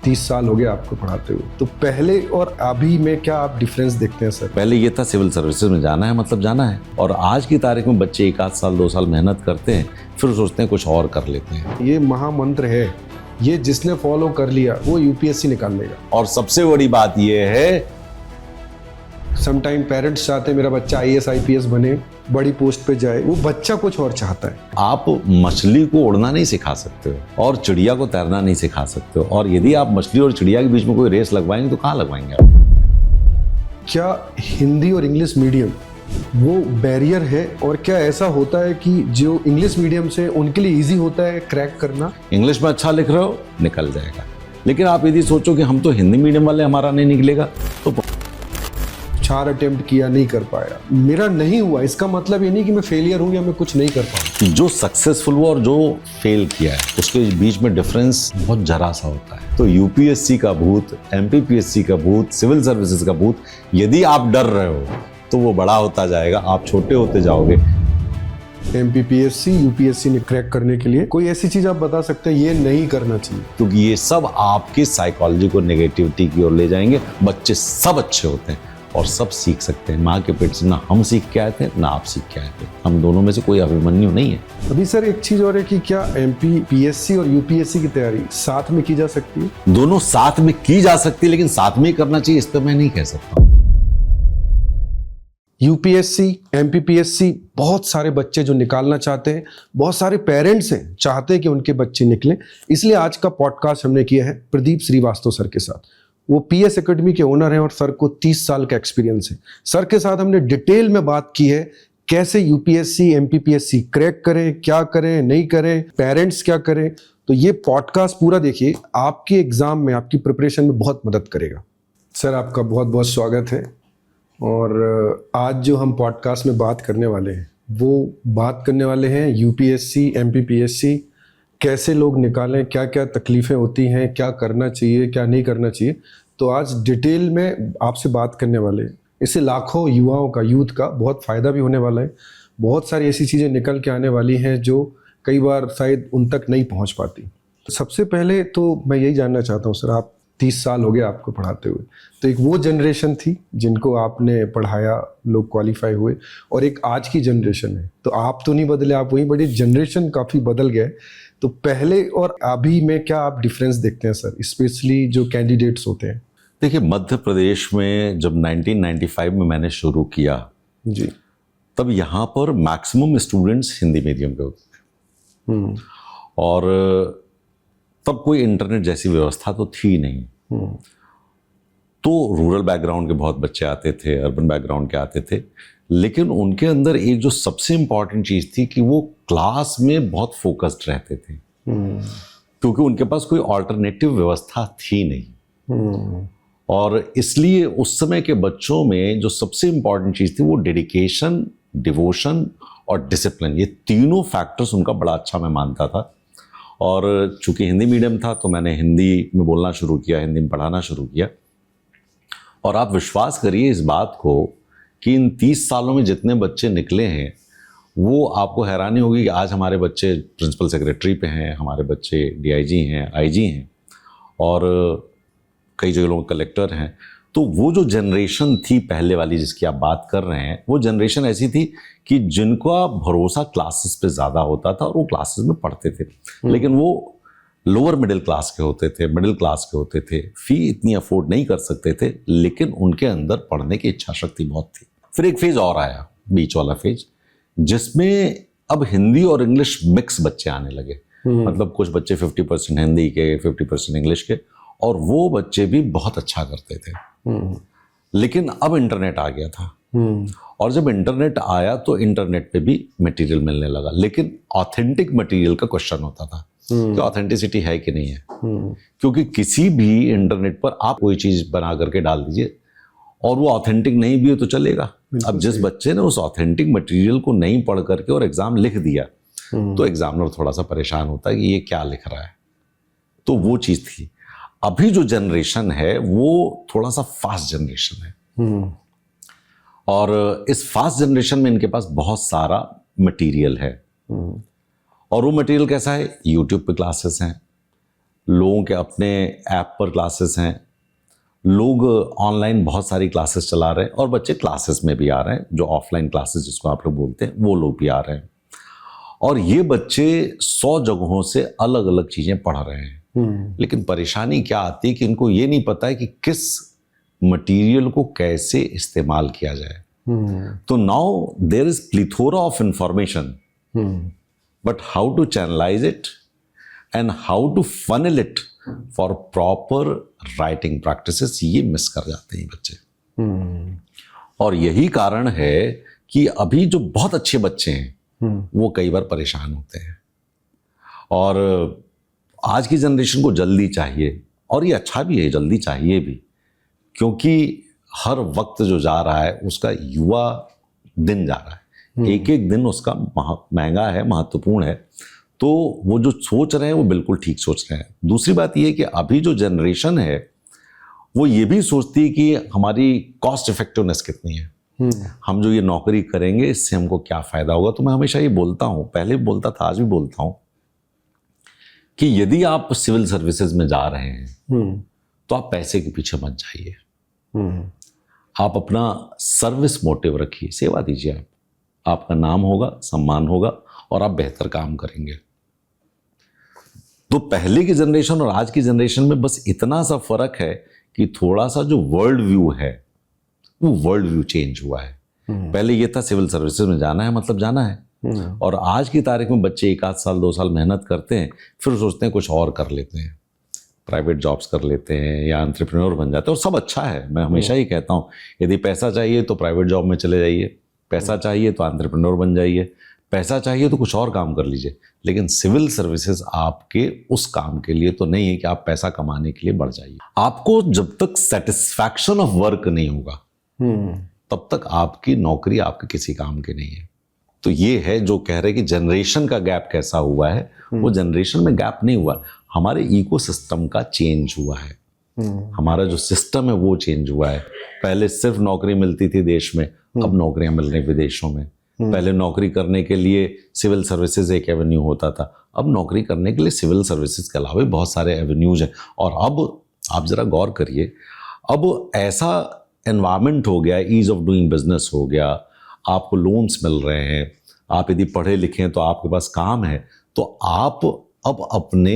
30 साल हो गए आपको पढ़ाते हुए, तो पहले और अभी में क्या आप डिफरेंस देखते हैं सर? पहले ये था सिविल सर्विसेज में जाना है मतलब जाना है, और आज की तारीख में बच्चे 1 आध साल 2 साल मेहनत करते हैं, फिर सोचते हैं कुछ और कर लेते हैं। ये महामंत्र है, ये जिसने फॉलो कर लिया वो यूपीएससी निकाल लेगा। और सबसे बड़ी बात ये है, समटाइम पेरेंट्स चाहते हैं मेरा बच्चा आईएएस आईपीएस बने, बड़ी पोस्ट पे जाए, वो बच्चा कुछ और चाहता है। आप मछली को उड़ना नहीं सिखा सकते हो और चिड़िया को तैरना नहीं सिखा सकते हो, और यदि आप मछली और चिड़िया के बीच में कोई रेस लगवाएंगे तो कहाँ लगवाएंगे आप? क्या हिंदी और इंग्लिश मीडियम वो बैरियर है, और क्या ऐसा होता है कि जो इंग्लिश मीडियम से उनके लिए इजी होता है क्रैक करना? इंग्लिश में अच्छा लिख रहे हो निकल जाएगा, लेकिन आप यदि सोचो कि हम तो हिंदी मीडियम वाले हमारा नहीं निकलेगा, तो 4 अटेम्प्ट किया नहीं कर पाया, मेरा नहीं हुआ, इसका मतलब ये नहीं कि मैं फेलियर हूं या मैं कुछ नहीं कर पाऊँ। जो सक्सेसफुल हुआ और जो फेल किया है उसके बीच में डिफरेंस बहुत जरा सा होता है। तो यूपीएससी का भूत, एमपीपीएससी का भूत, सिविल सर्विसेज का भूत, यदि आप डर रहे हो तो वो बड़ा होता जाएगा, आप छोटे होते जाओगे। एमपीपीएससी यूपीएससी ने क्रैक करने के लिए कोई ऐसी चीज आप बता सकते हैं ये नहीं करना चाहिए? क्योंकि ये सब आपकी साइकोलॉजी को नेगेटिविटी की ओर ले जाएंगे। बच्चे सब अच्छे होते हैं और सब सीख सकते हैं। माँ के पेट से ना हम सीख के आए थे ना आप सीख के आए थे, हम दोनों में से कोई अभिमन्यु नहीं है। अभी सर एक चीज और है कि क्या एमपीपीएससी और यूपीएससी की तैयारी साथ में की जा सकती है? दोनों साथ में की जा सकती है, लेकिन साथ में ही करना चाहिए इस पर मैं नहीं कह सकता। यूपीएससी एमपीपीएससी बहुत सारे बच्चे जो निकालना चाहते हैं, बहुत सारे पेरेंट्स हैं चाहते हैं कि उनके बच्चे निकले, इसलिए आज का पॉडकास्ट हमने किया है प्रदीप श्रीवास्तव सर के साथ। वो पीएस एकेडमी के ओनर हैं और सर को 30 साल का एक्सपीरियंस है। सर के साथ हमने डिटेल में बात की है कैसे यूपीएससी एमपीपीएससी क्रैक करें, क्या करें नहीं करें, पेरेंट्स क्या करें। तो ये पॉडकास्ट पूरा देखिए, आपके एग्जाम में आपकी प्रिपरेशन में बहुत मदद करेगा। सर आपका बहुत बहुत स्वागत है। और आज जो हम पॉडकास्ट में बात करने वाले हैं वो बात करने वाले हैं यूपीएससी एमपीपीएससी कैसे लोग निकालें, क्या क्या तकलीफ़ें होती हैं, क्या करना चाहिए क्या नहीं करना चाहिए। तो आज डिटेल में आपसे बात करने वाले हैं। इससे लाखों युवाओं का, यूथ का बहुत फ़ायदा भी होने वाला है। बहुत सारी ऐसी चीज़ें निकल के आने वाली हैं जो कई बार शायद उन तक नहीं पहुंच पाती। सबसे पहले तो मैं यही जानना चाहता हूं सर, आप 30 साल हो गए आपको पढ़ाते हुए, तो एक वो जनरेशन थी जिनको आपने पढ़ाया, लोग क्वालिफाई हुए, और एक आज की जनरेशन है। तो आप तो नहीं बदले, आप वही, बड़ी जनरेशन काफ़ी बदल गए। तो पहले और अभी में क्या आप डिफरेंस देखते हैं सर, स्पेशली जो कैंडिडेट्स होते हैं? देखिए, मध्य प्रदेश में जब 1995 में मैंने शुरू किया जी, तब यहाँ पर मैक्सिमम स्टूडेंट्स हिंदी मीडियम के होते थे, और तब कोई इंटरनेट जैसी व्यवस्था तो थी नहीं। तो रूरल बैकग्राउंड के बहुत बच्चे आते थे, अर्बन बैकग्राउंड के आते थे, लेकिन उनके अंदर एक जो सबसे इम्पॉर्टेंट चीज़ थी कि वो क्लास में बहुत फोकस्ड रहते थे, क्योंकि उनके पास कोई ऑल्टरनेटिव व्यवस्था थी नहीं। और इसलिए उस समय के बच्चों में जो सबसे इम्पॉर्टेंट चीज़ थी वो डेडिकेशन, डिवोशन और डिसिप्लिन, ये तीनों फैक्टर्स उनका बड़ा अच्छा मैं मानता था। और चूंकि हिंदी मीडियम था तो मैंने हिंदी में बोलना शुरू किया, हिंदी में पढ़ाना शुरू किया। और आप विश्वास करिए इस बात को कि इन 30 सालों में जितने बच्चे निकले हैं वो आपको हैरानी होगी कि आज हमारे बच्चे प्रिंसिपल सेक्रेटरी पे हैं, हमारे बच्चे डीआईजी हैं, आईजी हैं, और कई जगहों कलेक्टर हैं। तो वो जो जनरेशन थी पहले वाली जिसकी आप बात कर रहे हैं, वो जनरेशन ऐसी थी कि जिनका भरोसा क्लासेस पे ज़्यादा होता था और वो क्लासेस में पढ़ते थे, लेकिन वो लोअर मिडिल क्लास के होते थे, मिडिल क्लास के होते थे, फ़ी इतनी अफोर्ड नहीं कर सकते थे, लेकिन उनके अंदर पढ़ने की इच्छा शक्ति बहुत थी। फिर एक फेज़ और आया, बीच वाला फेज, जिसमें अब हिंदी और इंग्लिश मिक्स बच्चे आने लगे। मतलब कुछ बच्चे 50% हिंदी के, 50% इंग्लिश के, और वो बच्चे भी बहुत अच्छा करते थे। लेकिन अब इंटरनेट आ गया था, और जब इंटरनेट आया तो इंटरनेट पे भी मटेरियल मिलने लगा, लेकिन ऑथेंटिक मटेरियल का क्वेश्चन होता था कि ऑथेंटिसिटी है कि नहीं है। क्योंकि किसी भी इंटरनेट पर आप कोई चीज़ बना करके डाल दीजिए और वो ऑथेंटिक नहीं भी हो तो चलेगा। अब जिस बच्चे ने उस ऑथेंटिक मटेरियल को नहीं पढ़ करके और एग्ज़ाम लिख दिया तो एग्जामिनर थोड़ा सा परेशान होता है कि ये क्या लिख रहा है। तो वो चीज़ थी। अभी जो जनरेशन है वो थोड़ा सा फास्ट जनरेशन है, और इस फास्ट जनरेशन में इनके पास बहुत सारा मटेरियल है। और वो मटेरियल कैसा है? यूट्यूब पे क्लासेस हैं, लोगों के अपने ऐप पर क्लासेस हैं, लोग ऑनलाइन बहुत सारी क्लासेस चला रहे हैं और बच्चे क्लासेस में भी आ रहे हैं, जो ऑफलाइन क्लासेस जिसको आप लोग बोलते हैं वो लोग भी आ रहे हैं। और ये बच्चे 100 जगहों से अलग अलग चीज़ें पढ़ रहे हैं, लेकिन परेशानी क्या आती है कि इनको ये नहीं पता है कि किस मटेरियल को कैसे इस्तेमाल किया जाए। तो now there is plethora of information, but how to channelize it and how to funnel it for proper writing practices, ये मिस कर जाते हैं बच्चे। और यही कारण है कि अभी जो बहुत अच्छे बच्चे हैं वो कई बार परेशान होते हैं। और आज की जनरेशन को जल्दी चाहिए, और ये अच्छा भी है, जल्दी चाहिए भी, क्योंकि हर वक्त जो जा रहा है उसका युवा दिन जा रहा है, एक एक दिन उसका महंगा है, महत्वपूर्ण है। तो वो जो सोच रहे हैं वो बिल्कुल ठीक सोच रहे हैं। दूसरी बात ये है कि अभी जो जनरेशन है वो ये भी सोचती है कि हमारी कॉस्ट इफेक्टिवनेस कितनी है, हम जो ये नौकरी करेंगे इससे हमको क्या फायदा होगा। तो मैं हमेशा ये बोलता हूँ, पहले भी बोलता था, आज भी बोलता हूँ, कि यदि आप सिविल सर्विसेज में जा रहे हैं तो आप पैसे के पीछे मत जाइए, आप अपना सर्विस मोटिव रखिए, सेवा दीजिए। आपका नाम होगा, सम्मान होगा और आप बेहतर काम करेंगे। तो पहले की जनरेशन और आज की जनरेशन में बस इतना सा फर्क है कि थोड़ा सा जो वर्ल्ड व्यू है वो वर्ल्ड व्यू चेंज हुआ है। पहले ये था सिविल सर्विसेज में जाना है मतलब जाना है, और आज की तारीख में बच्चे 1 आध साल 2 साल मेहनत करते हैं, फिर सोचते हैं कुछ और कर लेते हैं, प्राइवेट जॉब्स कर लेते हैं या एंटरप्रेन्योर बन जाते हैं। और सब अच्छा है, मैं हमेशा ही कहता हूँ, यदि पैसा चाहिए तो प्राइवेट जॉब में चले जाइए, पैसा चाहिए तो एंटरप्रेन्योर बन जाइए, पैसा चाहिए तो कुछ और काम कर लीजिए, लेकिन सिविल सर्विसेज आपके उस काम के लिए तो नहीं है कि आप पैसा कमाने के लिए बढ़ जाइए। आपको जब तक सेटिस्फैक्शन ऑफ वर्क नहीं होगा तब तक आपकी नौकरी आपके किसी काम की नहीं है। तो ये है जो कह रहे कि जनरेशन का गैप कैसा हुआ है, वो जनरेशन में गैप नहीं हुआ, हमारे इकोसिस्टम का चेंज हुआ है। हमारा जो सिस्टम है वो चेंज हुआ है। पहले सिर्फ नौकरी मिलती थी देश में, अब नौकरियां मिल रही विदेशों में। पहले नौकरी करने के लिए सिविल सर्विसेज एक एवेन्यू होता था, अब नौकरी करने के लिए सिविल सर्विसेज के अलावा बहुत सारे एवेन्यूज हैं। और अब आप जरा गौर करिए, अब ऐसा एनवायरनमेंट हो गया, ईज ऑफ डूइंग बिजनेस हो गया, आपको लोन्स मिल रहे हैं, आप यदि पढ़े लिखे हैं तो आपके पास काम है, तो आप अब अपने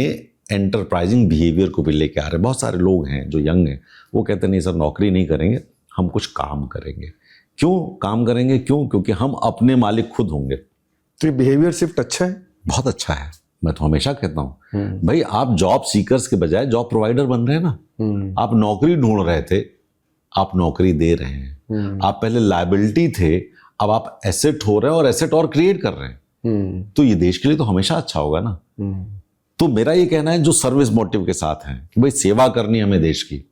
एंटरप्राइजिंग बिहेवियर को भी लेके आ रहे हैं। बहुत सारे लोग हैं जो यंग हैं, वो कहते हैं नहीं सर नौकरी नहीं करेंगे, हम कुछ काम करेंगे। क्यों काम करेंगे? क्योंकि हम अपने मालिक खुद होंगे। तो ये बिहेवियर शिफ्ट अच्छा है, बहुत अच्छा है। मैं तो हमेशा कहता हूँ भाई, आप जॉब सीकर्स के बजाय जॉब प्रोवाइडर बन रहे हैं ना। आप नौकरी ढूंढ रहे थे, आप नौकरी दे रहे हैं। आप पहले लायबिलिटी थे, अब आप एसेट हो रहे हैं और एसेट और क्रिएट कर रहे हैं। तो ये देश के लिए तो हमेशा अच्छा होगा ना। तो मेरा ये कहना है जो सर्विस मोटिव के साथ हैं कि भाई सेवा करनी है हमें देश की,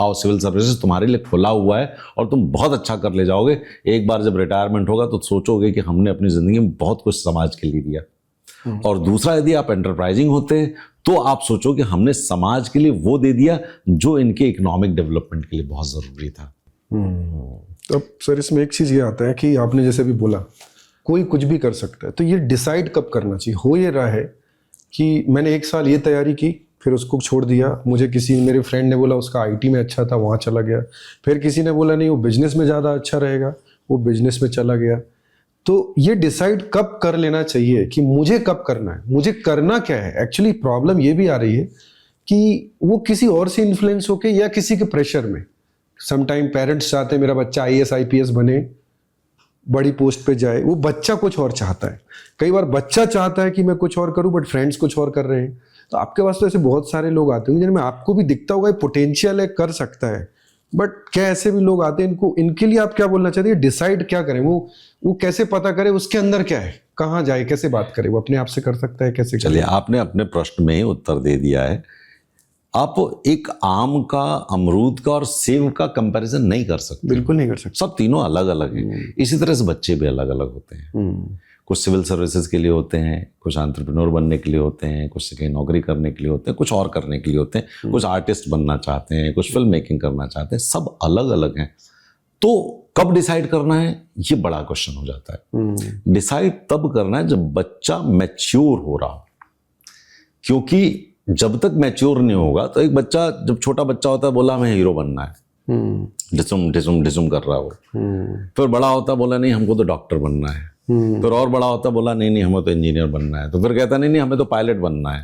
आओ सिविल सर्विसेज तुम्हारे लिए खुला हुआ है और तुम बहुत अच्छा कर ले जाओगे। एक बार जब रिटायरमेंट होगा तो सोचोगे कि हमने अपनी जिंदगी में बहुत कुछ समाज के लिए दिया। और दूसरा, यदि आप एंटरप्राइजिंग होते तो आप सोचो कि हमने समाज के लिए वो दे दिया जो इनके इकोनॉमिक डेवलपमेंट के लिए बहुत ज़रूरी था। तो अब सर इसमें एक चीज़ ये आता है कि आपने जैसे भी बोला कोई कुछ भी कर सकता है, तो ये डिसाइड कब करना चाहिए? हो ये रहा है कि मैंने 1 साल ये तैयारी की, फिर उसको छोड़ दिया, मुझे किसी मेरे फ्रेंड ने बोला उसका आईटी में अच्छा था, वहाँ चला गया, फिर किसी ने बोला नहीं वो बिजनेस में ज़्यादा अच्छा रहेगा, वो बिजनेस में चला गया। तो ये डिसाइड कब कर लेना चाहिए कि मुझे कब करना है, मुझे करना क्या है? एक्चुअली प्रॉब्लम ये भी आ रही है कि वो किसी और से इन्फ्लुएंस होके या किसी के प्रेशर में, समटाइम पेरेंट्स चाहते हैं मेरा बच्चा IAS IPS बने, बड़ी पोस्ट पे जाए, वो बच्चा कुछ और चाहता है। कई बार बच्चा चाहता है कि मैं कुछ और करूं बट फ्रेंड्स कुछ और कर रहे हैं। तो आपके पास तो ऐसे बहुत सारे लोग आते होंगे जिनमें आपको भी दिखता होगा पोटेंशियल है, कर सकता है, बट क्या ऐसे भी लोग आते हैं, इनके लिए आप क्या बोलना चाहते हैं? डिसाइड क्या करें, वो कैसे पता करे उसके अंदर क्या है, कहाँ जाए, कैसे बात करे? वो अपने आप से कर सकता है, कैसे? चलिए, आपने अपने प्रश्न में ही उत्तर दे दिया है। आप एक आम का, अमरूद का और सेब का कंपैरिजन नहीं कर सकते। बिल्कुल नहीं कर सकते। सब तीनों अलग अलग हैं। इसी तरह से बच्चे भी अलग अलग होते हैं। कुछ सिविल सर्विसेज के लिए होते हैं, कुछ एंटरप्रेन्योर बनने के लिए होते हैं, कुछ कहीं नौकरी करने के लिए होते हैं, कुछ और करने के लिए होते हैं, कुछ आर्टिस्ट बनना चाहते हैं, कुछ फिल्म मेकिंग करना चाहते हैं। सब अलग अलग हैं। तो कब डिसाइड करना है, ये बड़ा क्वेश्चन हो जाता है। डिसाइड तब करना है जब बच्चा मैच्योर हो रहा हो, क्योंकि जब तक मैच्योर नहीं होगा, तो एक बच्चा जब छोटा बच्चा होता है बोला हमें हीरो बनना है, डिसुम डिसुम डिसुम कर रहा हो। फिर बड़ा होता बोला नहीं हमको तो डॉक्टर बनना है। फिर और बड़ा होता बोला नहीं नहीं हमें तो इंजीनियर बनना है। तो फिर कहता नहीं नहीं हमें तो पायलट बनना है।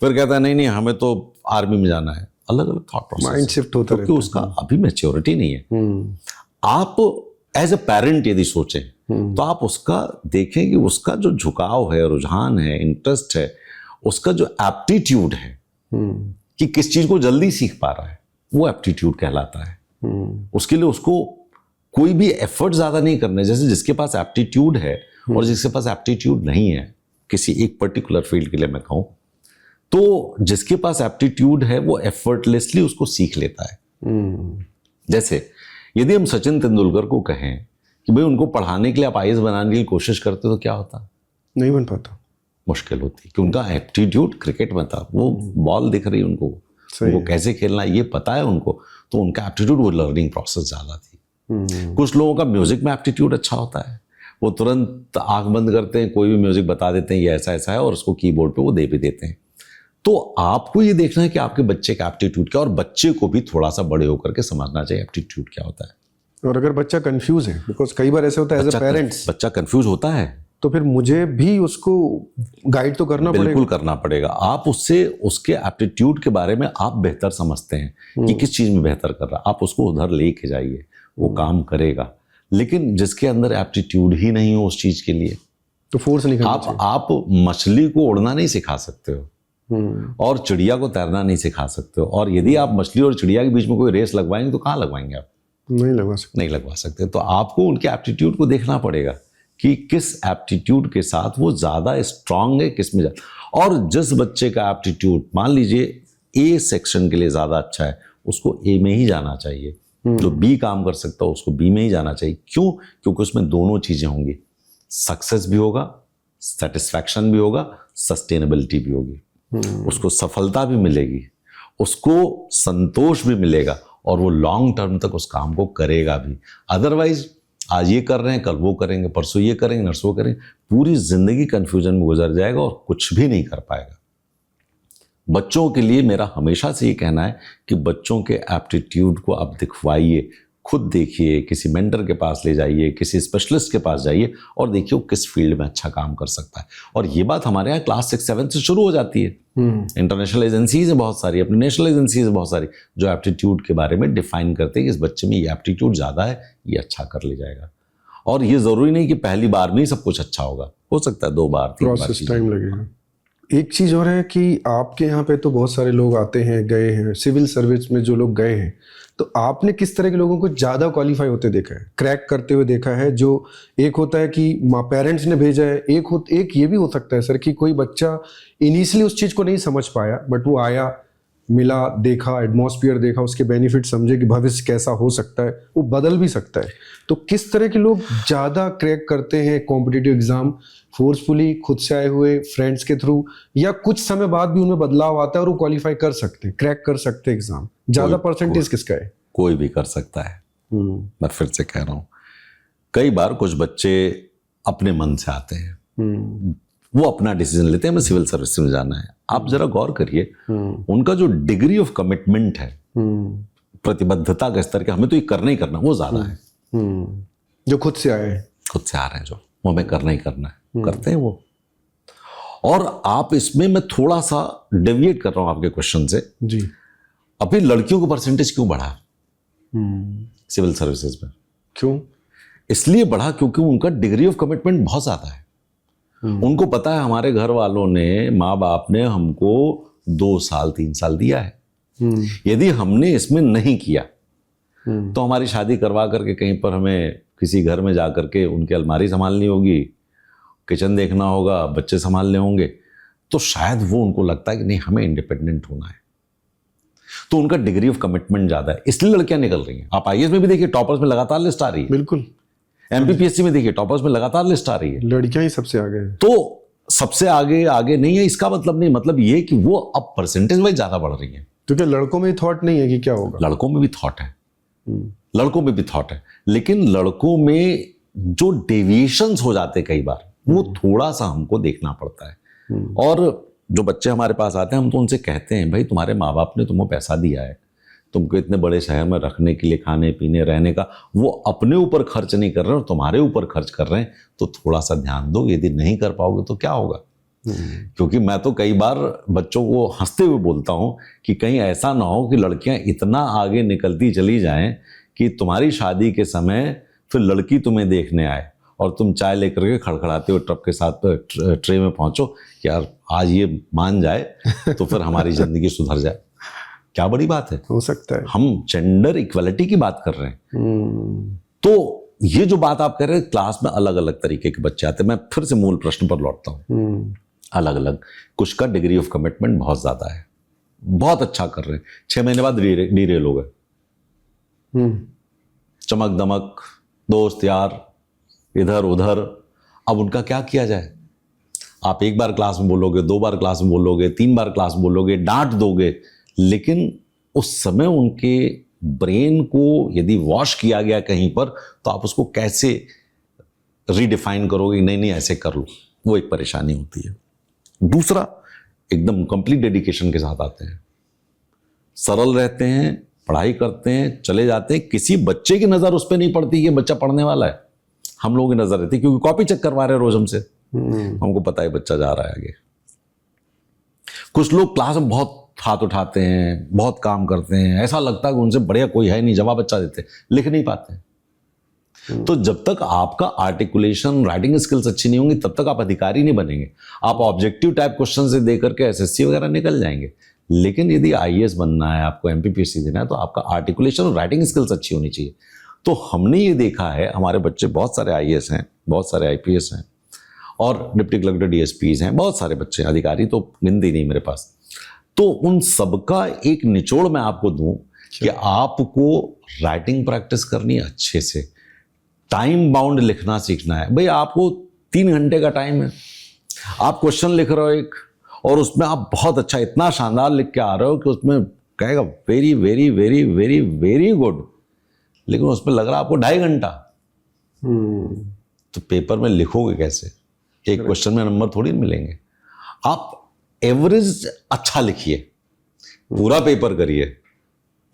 फिर कहता नहीं नहीं हमें तो आर्मी में जाना है। अलग अलग थॉट प्रोसेस, माइंड शिफ्ट होता क्योंकि उसका अभी मैच्योरिटी नहीं है। आप एज ए पेरेंट यदि सोचें तो आप उसका देखें कि उसका जो झुकाव है, रुझान है, इंटरेस्ट है, उसका जो एप्टीट्यूड है कि किस चीज को जल्दी सीख पा रहा है, वो एप्टीट्यूड कहलाता है। उसके लिए उसको कोई भी एफर्ट ज्यादा नहीं करना। जैसे जिसके पास एप्टीट्यूड है और जिसके पास एप्टीट्यूड नहीं है किसी एक पर्टिकुलर फील्ड के लिए मैं कहूं, तो जिसके पास एप्टीट्यूड है वो एफर्टलेसली उसको सीख लेता है। जैसे यदि हम सचिन तेंदुलकर को कहें कि भाई उनको पढ़ाने के लिए आप आईएएस बनाने के लिए कोशिश करते तो क्या होता? नहीं बन पाता, मुश्किल होती, कि उनका एप्टीट्यूड क्रिकेट में था। वो बॉल दिख रही उनको, उनको कैसे खेलना ये पता है उनको, तो उनका एप्टीट्यूड, वो लर्निंग प्रोसेस ज़्यादा थी। कुछ लोगों का म्यूजिक में एप्टीट्यूड अच्छा होता है, वो तुरंत आंख बंद करते हैं, कोई भी म्यूजिक बता देते हैं ये ऐसा ऐसा है और उसको कीबोर्ड पे वो दे भी देते हैं। तो आपको ये देखना है कि आपके बच्चे का एप्टीट्यूड क्या, और बच्चे को भी थोड़ा सा बड़े होकर के समझना चाहिए एप्टीट्यूड क्या होता है। और अगर बच्चा कंफ्यूज है, बिकॉज कई बार ऐसे होता है एज ए पेरेंट्स, बच्चा कंफ्यूज होता है, तो फिर मुझे भी उसको गाइड तो करना पड़ेगा। बिल्कुल करना पड़ेगा। आप उससे उसके एप्टीट्यूड के बारे में आप बेहतर समझते हैं कि किस चीज में बेहतर कर रहा है, आप उसको उधर लेके जाइए, वो काम करेगा। लेकिन जिसके अंदर एप्टीट्यूड ही नहीं हो उस चीज के लिए, तो फोर्स नहीं करना चाहिए। आप मछली को उड़ना नहीं सिखा सकते हो और चिड़िया को तैरना नहीं सिखा सकते हो। और यदि आप मछली और चिड़िया के बीच में कोई रेस लगवाएंगे तो कहाँ लगवाएंगे आप? नहीं लगवा सकते। नहीं लगवा सकते। तो आपको उनके एप्टीट्यूड को देखना पड़ेगा कि किस एप्टीट्यूड के साथ वो ज्यादा स्ट्रांग है, किस में और जिस बच्चे का एप्टीट्यूड मान लीजिए ए सेक्शन के लिए ज्यादा अच्छा है, उसको ए में ही जाना चाहिए। जो बी काम कर सकता है उसको बी में ही जाना चाहिए। क्यों? क्योंकि उसमें दोनों चीजें होंगी, सक्सेस भी होगा, सेटिस्फैक्शन भी होगा, सस्टेनेबिलिटी भी होगी। उसको सफलता भी मिलेगी, उसको संतोष भी मिलेगा और वो लॉन्ग टर्म तक उस काम को करेगा भी। अदरवाइज आज ये कर रहे हैं, कल वो करेंगे, परसों ये करेंगे, नरसों वो करेंगे, पूरी जिंदगी कंफ्यूजन में गुजर जाएगा और कुछ भी नहीं कर पाएगा। बच्चों के लिए मेरा हमेशा से ये कहना है कि बच्चों के एप्टीट्यूड को आप दिखवाइए, खुद देखिए, किसी मेंटर के पास ले जाइए, किसी स्पेशलिस्ट के पास जाइए और देखिए वो किस फील्ड में अच्छा काम कर सकता है। और ये बात हमारे यहाँ क्लास 6-7 से शुरू हो जाती है। इंटरनेशनल एजेंसीज है बहुत सारी, अपनी नेशनल एजेंसीज है बहुत सारी, जो एप्टीट्यूड के बारे में डिफाइन करते हैं कि इस बच्चे में ये एप्टीट्यूड ज़्यादा है, ये अच्छा कर ले जाएगा। और ये ज़रूरी नहीं कि पहली बार में ही सब कुछ अच्छा होगा, हो सकता है 2 बार 3 बार, प्रोसेस टाइम लगेगा। एक चीज़ और है कि आपके यहाँ पे तो बहुत सारे लोग आते हैं, गए हैं, सिविल सर्विस में जो लोग गए हैं, तो आपने किस तरह के लोगों को ज़्यादा क्वालिफाई होते देखा है, क्रैक करते हुए देखा है? जो एक होता है कि माँ पेरेंट्स ने भेजा है, एक ये भी हो सकता है सर कि कोई बच्चा इनिशियली उस चीज़ को नहीं समझ पाया, बट वो आया, मिला, देखा, एटमॉस्फेयर देखा, उसके बेनिफिट समझे कि भविष्य कैसा हो सकता है, वो बदल भी सकता है। तो किस तरह के लोग ज़्यादा क्रैक करते हैं कॉम्पिटिटिव एग्जाम, फोर्सफुली, खुद से आए हुए, फ्रेंड्स के थ्रू, या कुछ समय बाद भी उनमें बदलाव आता है और वो क्वालिफाई कर सकते हैं, क्रैक कर सकते हैं एग्जाम? ज़्यादा परसेंटेज किसका है? कोई भी कर सकता है। मैं फिर से कह रहा हूँ, कई बार कुछ बच्चे अपने मन से आते हैं, वो अपना डिसीजन लेते हैं हमें सिविल सर्विस में जाना है। आप जरा गौर करिए, उनका जो डिग्री ऑफ कमिटमेंट है, प्रतिबद्धता का स्तर के हमें तो ये करना ही करना, वो ज्यादा है। जो खुद से आए हैं, खुद से आ रहे हैं, जो वो हमें करना ही करना है, करते हैं वो। और आप इसमें मैं थोड़ा सा डेविएट कर रहा हूं आपके क्वेश्चन से जी। अभी लड़कियों का परसेंटेज क्यों बढ़ा सिविल सर्विसेज में? क्यों? इसलिए बढ़ा क्योंकि उनका डिग्री ऑफ कमिटमेंट बहुत ज्यादा है। उनको पता है हमारे घर वालों ने, माँ बाप ने हमको 2 साल 3 साल दिया है, यदि हमने इसमें नहीं किया तो हमारी शादी करवा करके कहीं पर हमें किसी घर में जा करके उनकी अलमारी संभालनी होगी, किचन देखना होगा, बच्चे संभालने होंगे, तो शायद वो उनको लगता है कि नहीं हमें इंडिपेंडेंट होना है। तो उनका डिग्री ऑफ कमिटमेंट ज्यादा है, इसलिए लड़कियां निकल रही हैं। आप आईएएस में भी देखिए, टॉपर्स में लगातार लिस्ट आ रही है। बिल्कुल। एमपीपीएससी में देखिए, टॉपर्स में लगातार लिस्ट आ रही है। लड़कियां ही सबसे आगे हैं। तो सबसे आगे आगे नहीं है इसका मतलब नहीं, मतलब ये कि वो अब परसेंटेज वाइज ज्यादा बढ़ रही है। तो क्या लड़कों में थॉट नहीं है कि क्या होगा? लड़कों में भी थॉट है, लड़कों में भी थॉट है, लेकिन लड़कों में जो डेविएशंस हो जाते कई बार, वो थोड़ा सा हमको देखना पड़ता है। और जो बच्चे हमारे पास आते हैं हम तो उनसे कहते हैं भाई तुम्हारे माँ बाप ने तुम्हें पैसा दिया है, तुमको इतने बड़े शहर में रखने के लिए, खाने पीने रहने का, वो अपने ऊपर खर्च नहीं कर रहे और तुम्हारे ऊपर खर्च कर रहे हैं, तो थोड़ा सा ध्यान दो। यदि नहीं कर पाओगे तो क्या होगा? क्योंकि मैं तो कई बार बच्चों को हंसते हुए बोलता हूं कि कहीं ऐसा ना हो कि लड़कियां इतना आगे निकलती चली जाएं कि तुम्हारी शादी के समय फिर लड़की तुम्हें देखने आए और तुम चाय लेकर के खड़खड़ाते हो ट्रक के साथ ट्रे में पहुंचो कि यार आज ये मान जाए तो फिर हमारी जिंदगी सुधर जाए। क्या बड़ी बात है, हो सकता है। हम जेंडर इक्वलिटी की बात कर रहे हैं। तो ये जो बात आप कह रहे हैं, क्लास में अलग अलग तरीके के बच्चे आते हैं। मैं फिर से मूल प्रश्न पर लौटता हूँ। अलग अलग, कुछ का डिग्री ऑफ कमिटमेंट बहुत ज्यादा है, बहुत अच्छा कर रहे हैं, 6 महीने बाद डीरेल हो गए, चमक दमक, दोस्त यार इधर उधर। अब उनका क्या किया जाए? आप एक बार क्लास में बोलोगे, 2 बार क्लास में बोलोगे, 3 बार क्लास में बोलोगे, डांट दोगे, लेकिन उस समय उनके ब्रेन को यदि वॉश किया गया कहीं पर, तो आप उसको कैसे रीडिफाइन करोगे? नहीं नहीं ऐसे कर लो, वो एक परेशानी होती है। दूसरा, एकदम कंप्लीट डेडिकेशन के साथ आते हैं, सरल रहते हैं, पढ़ाई करते हैं, चले जाते हैं, किसी बच्चे की नजर उस पर नहीं पड़ती कि बच्चा पढ़ने वाला है। हम लोगों की नजर रहती है क्योंकि कॉपी चेक करवा रहे हैं रोज हमसे, हमको पता है बच्चा जा रहा है आगे। कुछ लोग क्लास में बहुत हाथ उठाते हैं, बहुत काम करते हैं, ऐसा लगता है कि उनसे बढ़िया कोई है नहीं, जवाब अच्छा देते, लिख नहीं पाते। तो जब तक आपका आर्टिकुलेशन, राइटिंग स्किल्स अच्छी नहीं होंगी, तब तक आप अधिकारी नहीं बनेंगे। आप ऑब्जेक्टिव टाइप क्वेश्चन से दे करके एसएससी वगैरह निकल जाएंगे, लेकिन यदि आईएएस बनना है, आपको एमपीपीएससी देना है, तो आपका आर्टिकुलेशन और राइटिंग स्किल्स अच्छी होनी चाहिए। तो हमने ये देखा है, हमारे बच्चे बहुत सारे आईएएस हैं, बहुत सारे आईपीएस हैं और डिप्टी कलेक्टर डीएसपीज हैं, बहुत सारे बच्चे, अधिकारी तो गिनती नहीं मेरे पास। तो उन सबका एक निचोड़ मैं आपको दूं कि आपको राइटिंग प्रैक्टिस करनी है अच्छे से, टाइम बाउंड लिखना सीखना है। भाई आपको 3 घंटे का टाइम है, आप क्वेश्चन लिख रहे हो एक, और उसमें आप बहुत अच्छा, इतना शानदार लिख के आ रहे हो कि उसमें कहेगा very very very very very good, लेकिन उसमें लग रहा है आपको 2.5 घंटा। तो पेपर में लिखोगे कैसे? एक क्वेश्चन में नंबर थोड़ी मिलेंगे। आप एवरेज अच्छा लिखिए, पूरा पेपर करिए,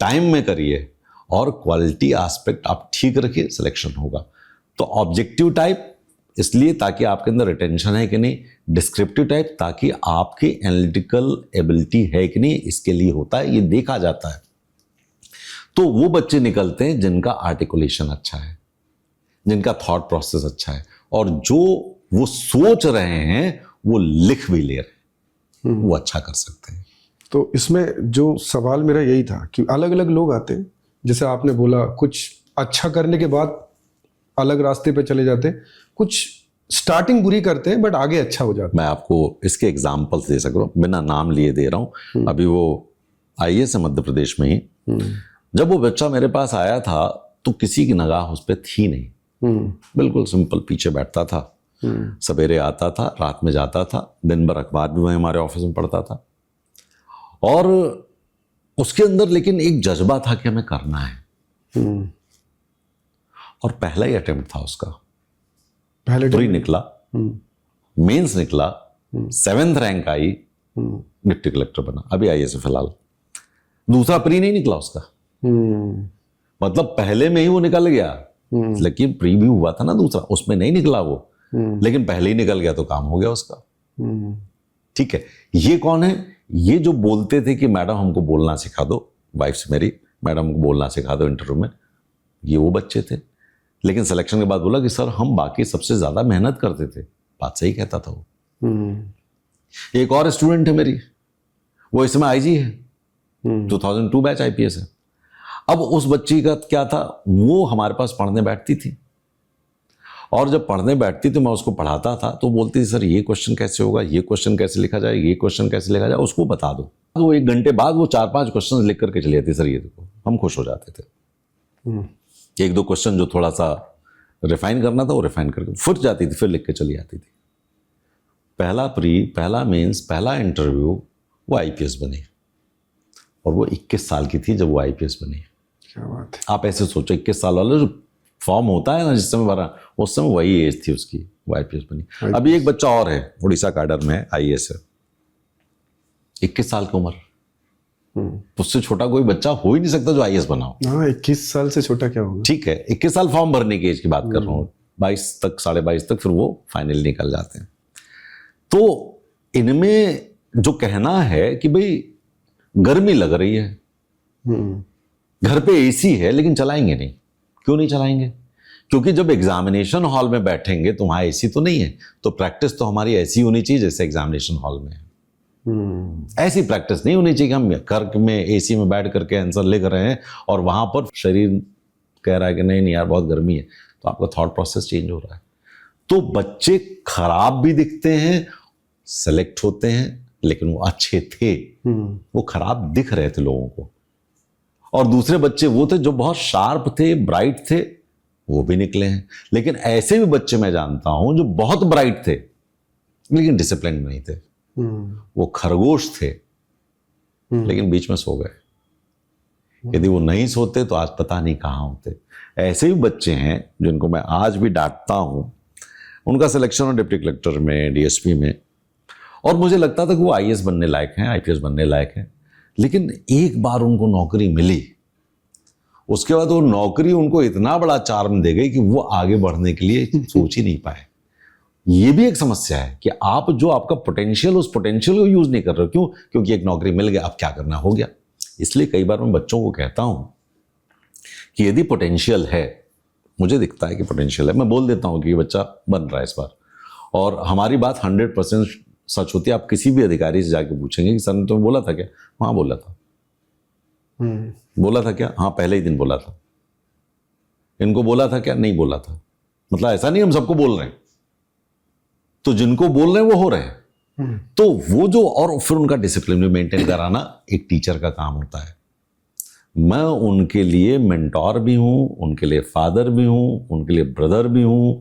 टाइम में करिए, और क्वालिटी एस्पेक्ट आप ठीक रखिए, सिलेक्शन होगा। तो ऑब्जेक्टिव टाइप इसलिए ताकि आपके अंदर रिटेंशन है कि नहीं, डिस्क्रिप्टिव टाइप ताकि आपकी एनालिटिकल एबिलिटी है कि नहीं, इसके लिए होता है, ये देखा जाता है। तो वो बच्चे निकलते हैं जिनका आर्टिकुलेशन अच्छा है, जिनका थॉट प्रोसेस अच्छा है, और जो वो सोच रहे हैं वो लिख भी ले रहे हैं, वो अच्छा कर सकते हैं। तो इसमें जो सवाल मेरा यही था कि अलग अलग लोग आते हैं, जैसे आपने बोला, कुछ अच्छा करने के बाद अलग रास्ते पे चले जाते हैं, कुछ स्टार्टिंग बुरी करते हैं बट आगे अच्छा हो जाता है। मैं आपको इसके एग्जाम्पल्स दे सकता हूँ, बिना नाम लिए दे रहा हूँ। अभी वो आईएएस है मध्य प्रदेश में ही, जब वो बच्चा मेरे पास आया था तो किसी की निगाह उस पर थी नहीं, बिल्कुल सिंपल, पीछे बैठता था, सवेरे आता था, रात में जाता था, दिन भर अखबार भी वहीं हमारे ऑफिस में पढ़ता था, और उसके अंदर लेकिन एक जज्बा था कि हमें करना है। और पहला ही अटेम्प्ट था उसका, पहले प्री निकला, मेंस निकला, 7th रैंक आई, डिप्टी कलेक्टर बना, अभी आईएएस फिलहाल। दूसरा प्री नहीं निकला उसका, मतलब पहले में ही वो निकल गया, लेकिन प्री भी हुआ था ना दूसरा, उसमें नहीं निकला वो, लेकिन पहले ही निकल गया तो काम हो गया उसका। ठीक है, ये कौन है? ये जो बोलते थे कि मैडम हमको बोलना सिखा दो, वाइफ से मेरी, मैडम हमको बोलना सिखा दो इंटरव्यू में, ये वो बच्चे थे। लेकिन सिलेक्शन के बाद बोला कि सर हम बाकी सबसे ज्यादा मेहनत करते थे। बात सही कहता था वो। एक और स्टूडेंट है मेरी, वो इसमें आईजी है, 2002 बैच आईपीएस है। अब उस बच्ची का क्या था, वो हमारे पास पढ़ने बैठती थी, और जब पढ़ने बैठती तो मैं उसको पढ़ाता था, तो बोलती थी सर ये क्वेश्चन कैसे होगा, ये क्वेश्चन कैसे लिखा जाए, ये क्वेश्चन कैसे लिखा जाए, उसको बता दो। तो वो 1 घंटे बाद वो 4-5 क्वेश्चन लिख करके चली जाती, सर ये देखो। हम खुश हो जाते थे। 1-2 क्वेश्चन जो थोड़ा सा रिफाइन करना था वो रिफाइन करके फुट जाती थी, फिर लिख के चली जाती थी। पहला प्री, पहला मेंस, पहला इंटरव्यू, वो आईपीएस बनी, और वो 21 साल की थी जब वो आईपीएस बनी। क्या बात है। आप ऐसे सोचो, 21 साल वाला जो फॉर्म होता है ना जिस समय भरा, उस समय वही एज थी उसकी, वो आईपीएस बनी। अभी एक बच्चा और है, उड़ीसा कैडर में आईएएस है, 21 साल की उम्र, उससे छोटा कोई बच्चा हो ही नहीं सकता जो आईएएस बना हो। हाँ, 21 साल से छोटा क्या होगा? ठीक है, 21 साल फॉर्म भरने की एज की बात कर रहा हूँ, 22 तक 22.5 तक फिर वो फाइनल निकल जाते हैं। तो इनमें जो कहना है कि भाई गर्मी लग रही है, घर पे एसी है लेकिन चलाएंगे नहीं, क्यों नहीं चलाएंगे? क्योंकि जब एग्जामिनेशन हॉल में बैठेंगे तो वहां एसी तो नहीं है, तो प्रैक्टिस तो हमारी ऐसी होनी चाहिए जैसे एग्जामिनेशन हॉल में है। ऐसी प्रैक्टिस नहीं होनी चाहिए कि हम घर में एसी में बैठ करके आंसर लिख रहे हैं और वहां पर शरीर कह रहा है कि नहीं नहीं यार बहुत गर्मी है, तो आपका थॉट प्रोसेस चेंज हो रहा है। तो बच्चे खराब भी दिखते हैं, सेलेक्ट होते हैं, लेकिन वो अच्छे थे, वो खराब दिख रहे थे लोगों को। और दूसरे बच्चे वो थे जो बहुत शार्प थे, ब्राइट थे, वो भी निकले हैं। लेकिन ऐसे भी बच्चे मैं जानता हूं जो बहुत ब्राइट थे लेकिन डिसिप्लिन नहीं थे, वो खरगोश थे लेकिन बीच में सो गए। यदि वो नहीं सोते तो आज पता नहीं कहां होते। ऐसे भी बच्चे हैं जिनको मैं आज भी डांटता हूं, उनका सिलेक्शन हो डिप्टी कलेक्टर में, डीएसपी में, और मुझे लगता था कि वो आईएएस बनने लायक हैं, आईपीएस बनने लायक हैं, लेकिन एक बार उनको नौकरी मिली, उसके बाद वो नौकरी उनको इतना बड़ा चार्म दे गई कि वो आगे बढ़ने के लिए सोच ही नहीं पाए। ये भी एक समस्या है कि आप जो आपका पोटेंशियल, उस पोटेंशियल को यूज नहीं कर रहे हो। क्यों? क्योंकि एक नौकरी मिल गया, अब क्या करना, हो गया। इसलिए कई बार मैं बच्चों को कहता हूं कि यदि पोटेंशियल है, मुझे दिखता है कि पोटेंशियल है, मैं बोल देता हूं कि ये बच्चा बन रहा है इस बार, और हमारी बात 100% सच होती है। आप किसी भी अधिकारी से जाके पूछेंगे कि सर ने तुम्हें बोला था क्या? हाँ बोला था। बोला था क्या? हाँ पहले ही दिन बोला था। इनको बोला था क्या? नहीं बोला था। मतलब ऐसा नहीं हम सबको बोल रहे हैं, तो जिनको बोल रहे हैं वो हो रहे हैं। तो वो जो, और फिर उनका डिसिप्लिन भी मेंटेन कराना एक टीचर का काम होता है। मैं उनके लिए मेंटोर भी हूं, उनके लिए फादर भी हूं, उनके लिए ब्रदर भी हूं,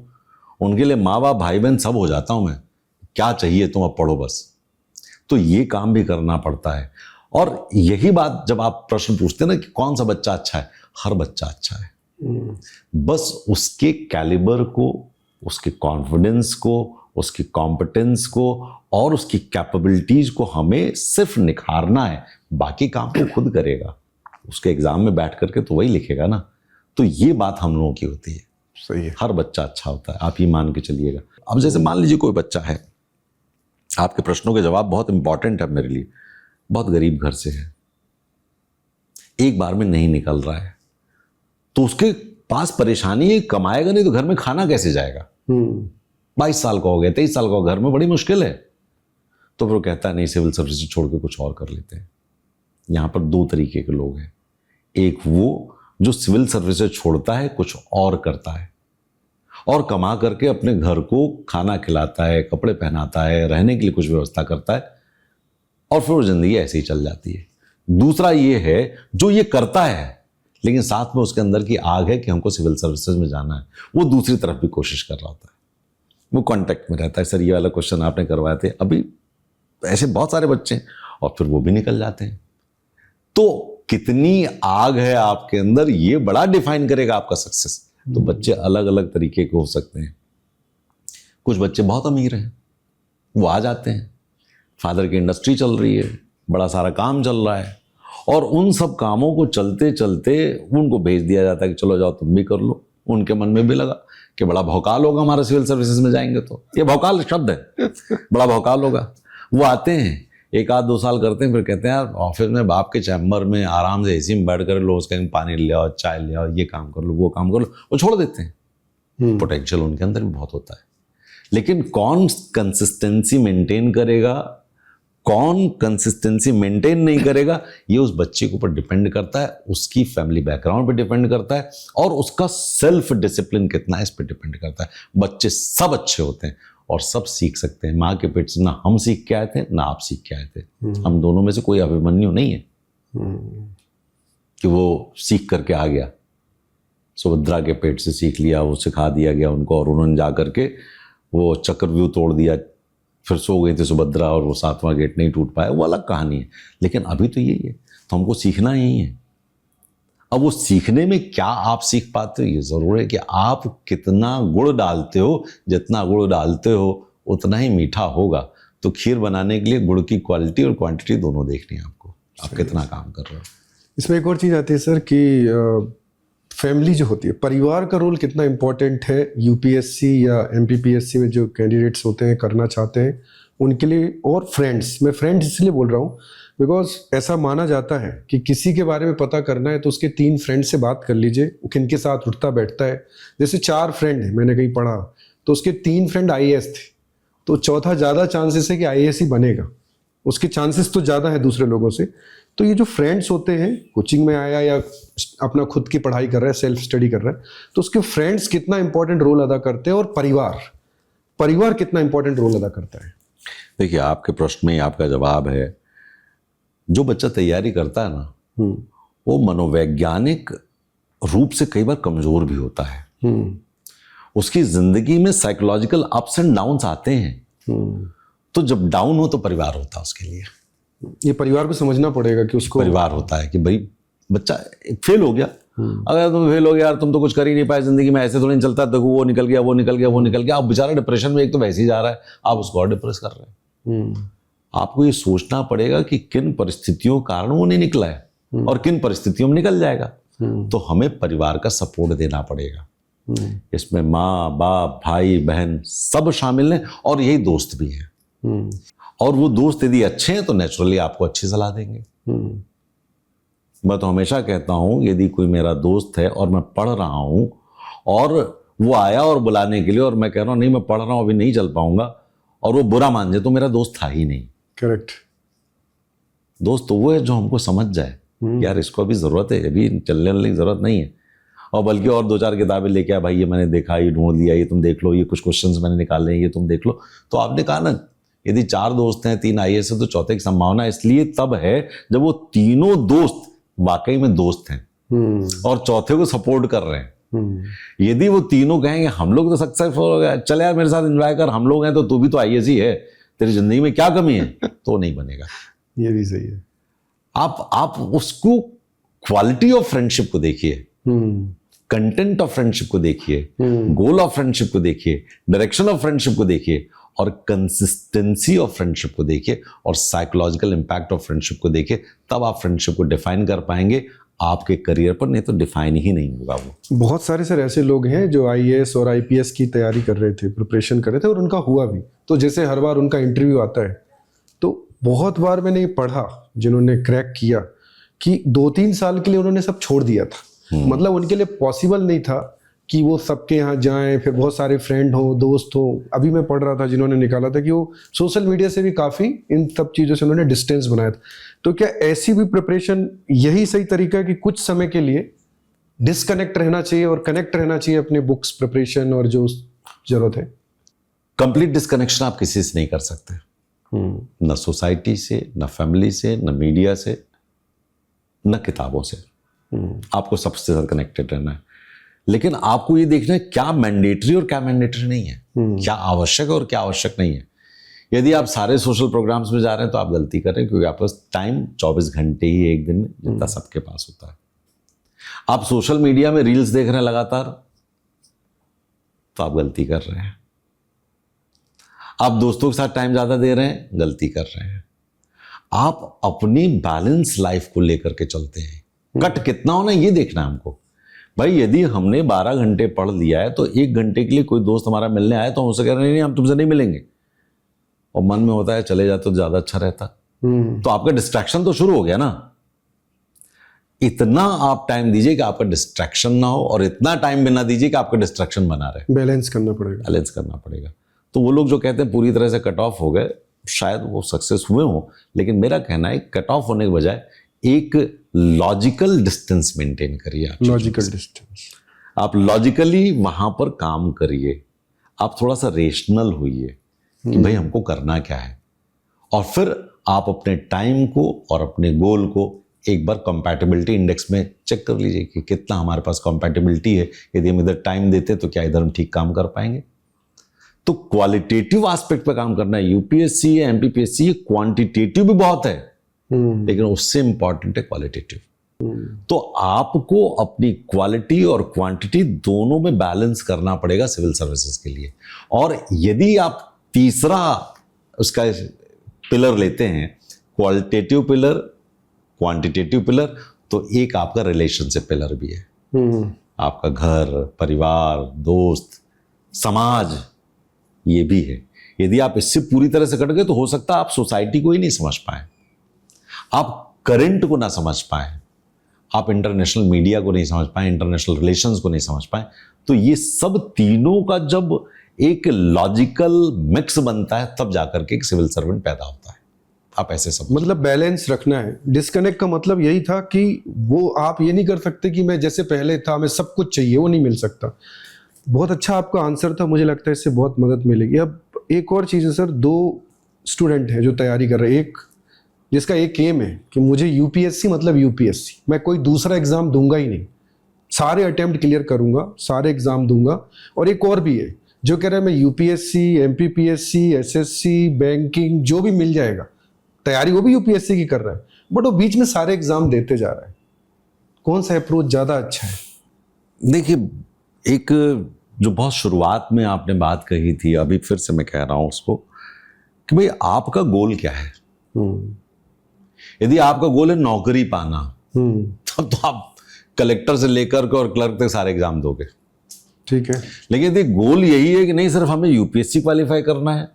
उनके लिए माँ बाप भाई बहन सब हो जाता हूं मैं। क्या चाहिए तुम, अब पढ़ो बस। तो ये काम भी करना पड़ता है। और यही बात जब आप प्रश्न पूछते हैं ना कि कौन सा बच्चा अच्छा है, हर बच्चा अच्छा है। बस उसके कैलिबर को, उसके कॉन्फिडेंस को, उसकी कॉम्पिटेंस को और उसकी कैपेबिलिटीज को हमें सिर्फ निखारना है, बाकी काम तो खुद करेगा। उसके एग्जाम में बैठ करके तो वही लिखेगा ना। तो ये बात हम लोगों की होती है। सही है। हर बच्चा अच्छा होता है, आप ये मान के चलिएगा। अब जैसे मान लीजिए कोई बच्चा है, आपके प्रश्नों के जवाब बहुत इंपॉर्टेंट है मेरे लिए, बहुत गरीब घर से है, एक बार में नहीं निकल रहा है, तो उसके पास परेशानी है, कमाएगा नहीं तो घर में खाना कैसे जाएगा। 22 साल का हो गया, 23 साल का हो गया, घर में बड़ी मुश्किल है। तो फिर वो कहता है नहीं सिविल सर्विस छोड़ के कुछ और कर लेते हैं। यहां पर दो तरीके के लोग हैं। एक वो जो सिविल सर्विसेज छोड़ता है, कुछ और करता है और कमा करके अपने घर को खाना खिलाता है, कपड़े पहनाता है, रहने के लिए कुछ व्यवस्था करता है, और फिर वो जिंदगी ऐसे ही चल जाती है। दूसरा ये है जो ये करता है लेकिन साथ में उसके अंदर की आग है कि हमको सिविल सर्विसेज में जाना है, वो दूसरी तरफ भी कोशिश कर रहा होता है, वो कांटेक्ट में रहता है। सर ये वाला क्वेश्चन आपने करवाए थे, अभी ऐसे बहुत सारे बच्चे हैं, और फिर वो भी निकल जाते हैं। तो कितनी आग है आपके अंदर, ये बड़ा डिफाइन करेगा आपका सक्सेस। तो बच्चे अलग अलग तरीके के हो सकते हैं। कुछ बच्चे बहुत अमीर हैं, वो आ जाते हैं, फादर की इंडस्ट्री चल रही है, बड़ा सारा काम चल रहा है, और उन सब कामों को चलते चलते उनको भेज दिया जाता है कि चलो जाओ तुम भी कर लो। उनके मन में भी लगा कि बड़ा भौकाल होगा हमारा सिविल सर्विसेज में जाएंगे, तो ये भौकाल शब्द है, बड़ा भौकाल होगा। वो आते हैं, 1-2 साल करते हैं, फिर कहते हैं यार ऑफिस में बाप के चैम्बर में आराम से एसी में बैठ कर लो, उसके पानी ले आओ, चाय ले आओ, ये काम कर लो, वो काम कर लो, वो छोड़ देते हैं। पोटेंशियल उनके अंदर भी बहुत होता है, लेकिन कौन कंसिस्टेंसी मेंटेन करेगा, कौन कंसिस्टेंसी मेंटेन नहीं करेगा, ये उस बच्चे के ऊपर डिपेंड करता है, उसकी फैमिली बैकग्राउंड पे डिपेंड करता है, और उसका सेल्फ डिसिप्लिन कितना है इस पे डिपेंड करता है। बच्चे सब अच्छे होते हैं और सब सीख सकते हैं। माँ के पेट से ना हम सीख के आए थे ना आप सीख के आए थे। हम दोनों में से कोई अभिमन्यु नहीं है कि वो सीख करके आ गया, सुभद्रा के पेट से सीख लिया, वो सिखा दिया गया उनको, और उन्होंने जा करके वो चक्रव्यूह तोड़ दिया, फिर सो गई थी सुभद्रा और वो 7वां गेट नहीं टूट पाया, वो अलग कहानी है। लेकिन अभी तो यही है, तो हमको सीखना यही है। अब वो सीखने में क्या आप सीख पाते हो, ये जरूर है कि आप कितना गुड़ डालते हो, जितना गुड़ डालते हो उतना ही मीठा होगा। तो तो खीर बनाने के लिए गुड़ की क्वालिटी और क्वांटिटी दोनों देखनी है आपको, आप कितना काम कर रहे हो। इसमें एक और चीज़ आती है सर कि फैमिली जो होती है, परिवार का रोल कितना इम्पोर्टेंट है यूपीएससी या एमपीपीएससी में जो कैंडिडेट्स होते हैं, करना चाहते हैं उनके लिए। और फ्रेंड्स, मैं फ्रेंड्स इसलिए बोल रहा हूँ बिकॉज ऐसा माना जाता है कि किसी के बारे में पता करना है तो उसके 3 फ्रेंड से बात कर लीजिए, वो किनके साथ उठता बैठता है। जैसे 4 फ्रेंड है, मैंने कहीं पढ़ा, तो उसके 3 फ्रेंड आईएएस थे, तो चौथा ज़्यादा चांसेस है कि आईएएस ही बनेगा, उसके चांसेस तो ज़्यादा है दूसरे लोगों से। तो ये जो फ्रेंड्स होते हैं, कोचिंग में आया या अपना खुद की पढ़ाई कर रहा है, सेल्फ स्टडी कर रहा है, तो उसके फ्रेंड्स कितना इंपॉर्टेंट रोल अदा करते हैं, और परिवार कितना इंपॉर्टेंट रोल अदा करता है। देखिए, आपके प्रश्न में ही आपका जवाब है। जो बच्चा तैयारी करता है ना, वो मनोवैज्ञानिक रूप से कई बार कमजोर भी होता है। उसकी जिंदगी में साइकोलॉजिकल अप्स एंड डाउन्स आते हैं। तो जब डाउन हो तो परिवार होता है उसके लिए। ये परिवार को समझना पड़ेगा कि उसको परिवार होता है कि भाई बच्चा फेल हो गया, अगर तुम फेल हो गया यार, तुम तो कुछ कर ही नहीं पाए जिंदगी में, ऐसे तो नहीं चलता। देखो वो निकल गया, वो निकल गया, वो निकल गया, आप बेचारा डिप्रेशन में, एक तो वैसे ही जा रहा है, आप उसको और डिप्रेस कर रहे हैं। आपको ये सोचना पड़ेगा कि किन परिस्थितियों के कारण वो नहीं निकला है और किन परिस्थितियों में निकल जाएगा। तो हमें परिवार का सपोर्ट देना पड़ेगा। इसमें माँ बाप भाई बहन सब शामिल हैं, और यही दोस्त भी हैं। और वो दोस्त यदि अच्छे हैं तो नेचुरली आपको अच्छी सलाह देंगे। मैं तो हमेशा कहता हूं, यदि कोई मेरा दोस्त है और मैं पढ़ रहा हूं और वो आया और बुलाने के लिए, और मैं कह रहा हूं नहीं मैं पढ़ रहा हूं अभी नहीं चल पाऊंगा, और वो बुरा मान जाए, तो मेरा दोस्त था ही नहीं। करेक्ट। दोस्त तो वो है जो हमको समझ जाए यार इसको अभी जरूरत है, अभी चलने वाली जरूरत नहीं है, और बल्कि और 2-4 किताबें लेके आ, भाई ये मैंने देखा, ये ढूंढ लिया, ये तुम देख लो, ये कुछ क्वेश्चंस मैंने निकाले हैं, ये तुम देख लो। तो आपने कहा ना, यदि 4 दोस्त हैं, 3 आईएएस है, तो चौथे की संभावना इसलिए तब है जब वो तीनों दोस्त वाकई में दोस्त हैं और चौथे को सपोर्ट कर रहे हैं। यदि वो तीनों कहेंगे हम लोग तो सक्सेसफुल हो गए, चल यार मेरे साथ एंजॉय कर, हम लोग हैं तो तू भी तो आईएएस ही है, तेरी जिंदगी में क्या कमी है, तो नहीं बनेगा। ये भी सही है। आप उसको क्वालिटी ऑफ फ्रेंडशिप को देखिए, कंटेंट ऑफ फ्रेंडशिप को देखिए, गोल ऑफ फ्रेंडशिप को देखिए, डायरेक्शन ऑफ फ्रेंडशिप को देखिए, और कंसिस्टेंसी ऑफ फ्रेंडशिप को देखिए, और साइकोलॉजिकल इंपैक्ट ऑफ फ्रेंडशिप को देखिए। तब आप फ्रेंडशिप को डिफाइन कर पाएंगे आपके करियर पर, नहीं तो डिफाइन ही नहीं होगा वो। बहुत सारे सर ऐसे लोग हैं जो आईएएस और आईपीएस की तैयारी कर रहे थे, प्रिपरेशन कर रहे थे, और उनका हुआ भी। तो जैसे हर बार उनका इंटरव्यू आता है, तो बहुत बार मैंने ये पढ़ा जिन्होंने क्रैक किया कि 2-3 साल के लिए उन्होंने सब छोड़ दिया था। मतलब उनके लिए पॉसिबल नहीं था कि वो सबके यहाँ जाएं, फिर बहुत सारे फ्रेंड हो, दोस्त हो। अभी मैं पढ़ रहा था जिन्होंने निकाला था कि वो सोशल मीडिया से भी काफ़ी इन सब चीज़ों से उन्होंने डिस्टेंस बनाया था। तो क्या ऐसी भी प्रिपरेशन यही सही तरीका है कि कुछ समय के लिए डिस्कनेक्ट रहना चाहिए और कनेक्ट रहना चाहिए अपने बुक्स प्रिपरेशन और जो जरूरत है? कंप्लीट डिस्कनेक्शन आप किसी से नहीं कर सकते, न सोसाइटी से, न फैमिली से, न मीडिया से, न किताबों से। आपको सबसे साथ कनेक्टेड रहना है। लेकिन आपको ये देखना है क्या मैंडेटरी और क्या मैंडेटरी नहीं है, क्या आवश्यक है और क्या आवश्यक नहीं है। यदि आप सारे सोशल प्रोग्राम्स में जा रहे हैं तो आप गलती कर रहे हैं, क्योंकि आपके पास टाइम 24 घंटे ही एक दिन में जितना सबके पास होता है। आप सोशल मीडिया में रील्स देख रहे हैं लगातार, तो आप गलती कर रहे हैं। आप दोस्तों के साथ टाइम ज्यादा दे रहे हैं, गलती कर रहे हैं। आप अपनी बैलेंस लाइफ को लेकर के चलते हैं। कट कितना होना ये देखना है हमको। भाई यदि हमने 12 घंटे पढ़ लिया है, तो 1 घंटे के लिए कोई दोस्त हमारा मिलने आया तो हम उससे कह रहे नहीं हम तुमसे नहीं मिलेंगे, और मन में होता है चले जाते तो ज्यादा अच्छा रहता। तो आपका डिस्ट्रैक्शन तो शुरू हो गया ना। इतना आप टाइम दीजिए कि आपका डिस्ट्रैक्शन ना हो, और इतना टाइम भी ना दीजिए कि आपका डिस्ट्रैक्शन बना रहे। बैलेंस करना पड़ेगा। तो वो लोग जो कहते हैं पूरी तरह से कट ऑफ हो गए, शायद वो सक्सेस हुए हो, लेकिन मेरा कहना है कट ऑफ होने के बजाय एक लॉजिकल डिस्टेंस मेंटेन करिए। लॉजिकल डिस्टेंस, आप लॉजिकली वहां पर काम करिए। आप थोड़ा सा रेशनल होइए कि भाई हमको करना क्या है, और फिर आप अपने टाइम को और अपने गोल को एक बार कंपैटिबिलिटी इंडेक्स में चेक कर लीजिए कि कितना हमारे पास कंपैटिबिलिटी है। यदि हम इधर टाइम देते तो क्या इधर हम ठीक काम कर पाएंगे। तो क्वालिटेटिव एस्पेक्ट पे काम करना है। यूपीएससी या एमपीपीएससी क्वांटिटेटिव भी बहुत है, लेकिन उससे इंपॉर्टेंट है क्वालिटेटिव। तो आपको अपनी क्वालिटी और क्वांटिटी दोनों में बैलेंस करना पड़ेगा सिविल सर्विसेज के लिए। और यदि आप तीसरा उसका पिलर लेते हैं, क्वालिटेटिव पिलर, क्वांटिटेटिव पिलर, तो एक आपका रिलेशनशिप पिलर भी है। आपका घर, परिवार, दोस्त, समाज, ये भी है। यदि आप इससे पूरी तरह से कट गए तो हो सकता है आप सोसाइटी को ही नहीं समझ पाए, आप करंट को ना समझ पाए, आप इंटरनेशनल मीडिया को नहीं समझ पाए, इंटरनेशनल रिलेशंस को नहीं समझ पाए। तो ये सब तीनों का जब एक लॉजिकल मिक्स बनता है तब जाकर के एक सिविल सर्वेंट पैदा होता है। आप ऐसे सब मतलब बैलेंस रखना है। डिस्कनेक्ट का मतलब यही था कि वो आप ये नहीं कर सकते कि मैं जैसे पहले था, मैं सब कुछ चाहिए, वो नहीं मिल सकता। बहुत अच्छा आपका आंसर था, मुझे लगता है इससे बहुत मदद मिलेगी। अब एक और चीज़ है सर, 2 स्टूडेंट हैं जो तैयारी कर रहे हैं, एक जिसका एक एम है कि मुझे यूपीएससी मतलब यूपीएससी, मैं कोई दूसरा एग्जाम दूंगा ही नहीं, सारे अटेम्प्ट क्लियर करूंगा, सारे एग्जाम दूंगा। और एक और भी है जो कह रहा है मैं यूपीएससी, एमपीपीएससी, एसएससी, बैंकिंग, जो भी मिल जाएगा, तैयारी वो भी यूपीएससी की कर रहा है, बट वो बीच में सारे एग्जाम देते जा रहा है। कौन सा अप्रोच ज़्यादा अच्छा है? देखिए, एक जो बहुत शुरुआत में आपने बात कही थी, अभी फिर से मैं कह रहा हूं उसको, कि भाई आपका गोल क्या है। यदि आपका गोल है नौकरी पाना, तब तो आप कलेक्टर से लेकर के और क्लर्क तक सारे एग्जाम दोगे, ठीक है। लेकिन यदि गोल यही है कि नहीं सिर्फ हमें यूपीएससी क्वालिफाई करना है,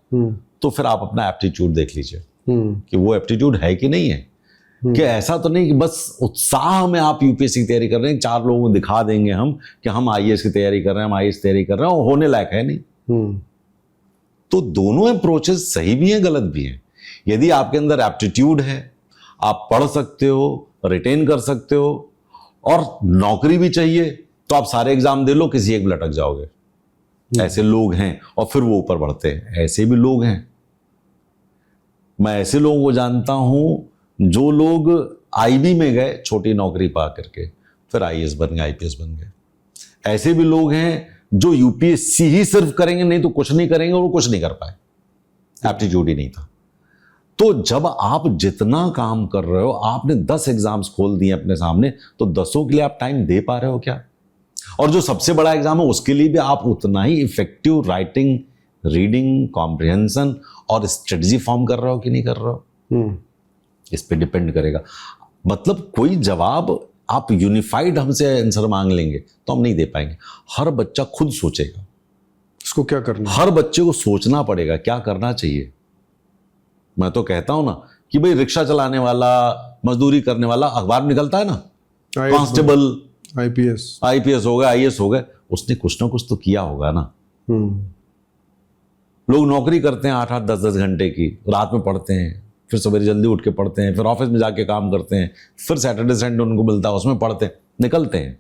तो फिर आप अपना एप्टीट्यूड देख लीजिए कि वो एप्टीट्यूड है कि नहीं है। कि ऐसा तो नहीं कि बस उत्साह में आप यूपीएससी की तैयारी कर रहे हैं, 4 लोगों को दिखा देंगे हम कि हम आईएएस की तैयारी कर रहे हैं, हम आईएएस की तैयारी कर रहे हैं, और होने लायक है नहीं। तो दोनों अप्रोचेस सही भी हैं, गलत भी हैं। यदि आपके अंदर एप्टीट्यूड है, आप पढ़ सकते हो, रिटेन कर सकते हो, और नौकरी भी चाहिए, तो आप सारे एग्जाम दे लो, किसी एक में लटक जाओगे। ऐसे लोग हैं, और फिर वो ऊपर बढ़ते हैं। ऐसे भी लोग हैं, मैं ऐसे लोगों को जानता हूं जो लोग आईबी में गए छोटी नौकरी पा करके, फिर आईएएस बन गए, आईपीएस बन गए। ऐसे भी लोग हैं जो यूपीएससी ही सिर्फ करेंगे, नहीं तो कुछ नहीं करेंगे, और वो कुछ नहीं कर पाए, एप्टीट्यूड ही नहीं था। तो जब आप जितना काम कर रहे हो, आपने 10 एग्जाम्स खोल दिए अपने सामने, तो 10 के लिए आप टाइम दे पा रहे हो क्या? और जो सबसे बड़ा एग्जाम है उसके लिए भी आप उतना ही इफेक्टिव राइटिंग, रीडिंग, कॉम्प्रिहेंशन और स्ट्रेटजी फॉर्म कर रहे हो कि नहीं कर रहे हो? इस पे डिपेंड करेगा। मतलब कोई जवाब आप यूनिफाइड हमसे आंसर मांग लेंगे तो हम नहीं दे पाएंगे। हर बच्चा खुद सोचेगा इसको क्या करना है। हर बच्चे को सोचना पड़ेगा क्या करना चाहिए। मैं तो कहता हूं ना कि भाई रिक्शा चलाने वाला, मजदूरी करने वाला, अखबार में निकलता है ना, कांस्टेबल, आईपीएस हो गए, आईएएस हो गए, उसने कुछ ना कुछ तो किया होगा ना। लोग नौकरी करते हैं 8-8, 10-10 घंटे की, रात में पढ़ते हैं, फिर सवेरे जल्दी उठ के पढ़ते हैं, फिर ऑफिस में जाके काम करते हैं, फिर सैटरडे संडे उनको मिलता है उसमें पढ़ते हैं, निकलते हैं।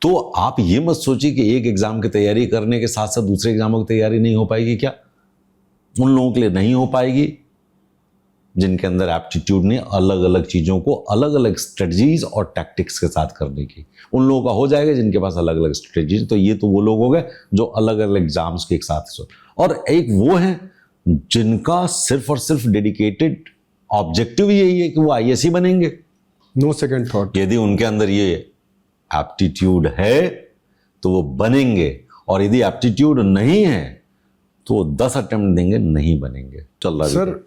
तो आप ये मत सोचिए कि एक एग्जाम की तैयारी करने के साथ साथ दूसरे एग्जामों की तैयारी नहीं हो पाएगी। क्या उन लोगों के लिए नहीं हो पाएगी जिनके अंदर एप्टीट्यूड ने अलग अलग चीजों को अलग अलग स्ट्रेटजीज और टैक्टिक्स के साथ करने की, उन लोगों का हो जाएगा जिनके पास अलग अलग स्ट्रेटजीज। तो ये तो वो लोग हो गए जो अलग अलग एग्जाम्स के एक साथ, और एक वो है जिनका सिर्फ और सिर्फ डेडिकेटेड ऑब्जेक्टिव यही है कि वो आईएएस ही बनेंगे, नो सेकंड थॉट। यदि उनके अंदर ये एप्टीट्यूड है तो वो बनेंगे, और यदि एप्टीट्यूड नहीं है तो 10 अटेम्प्ट देंगे, नहीं बनेंगे। चल रहा सर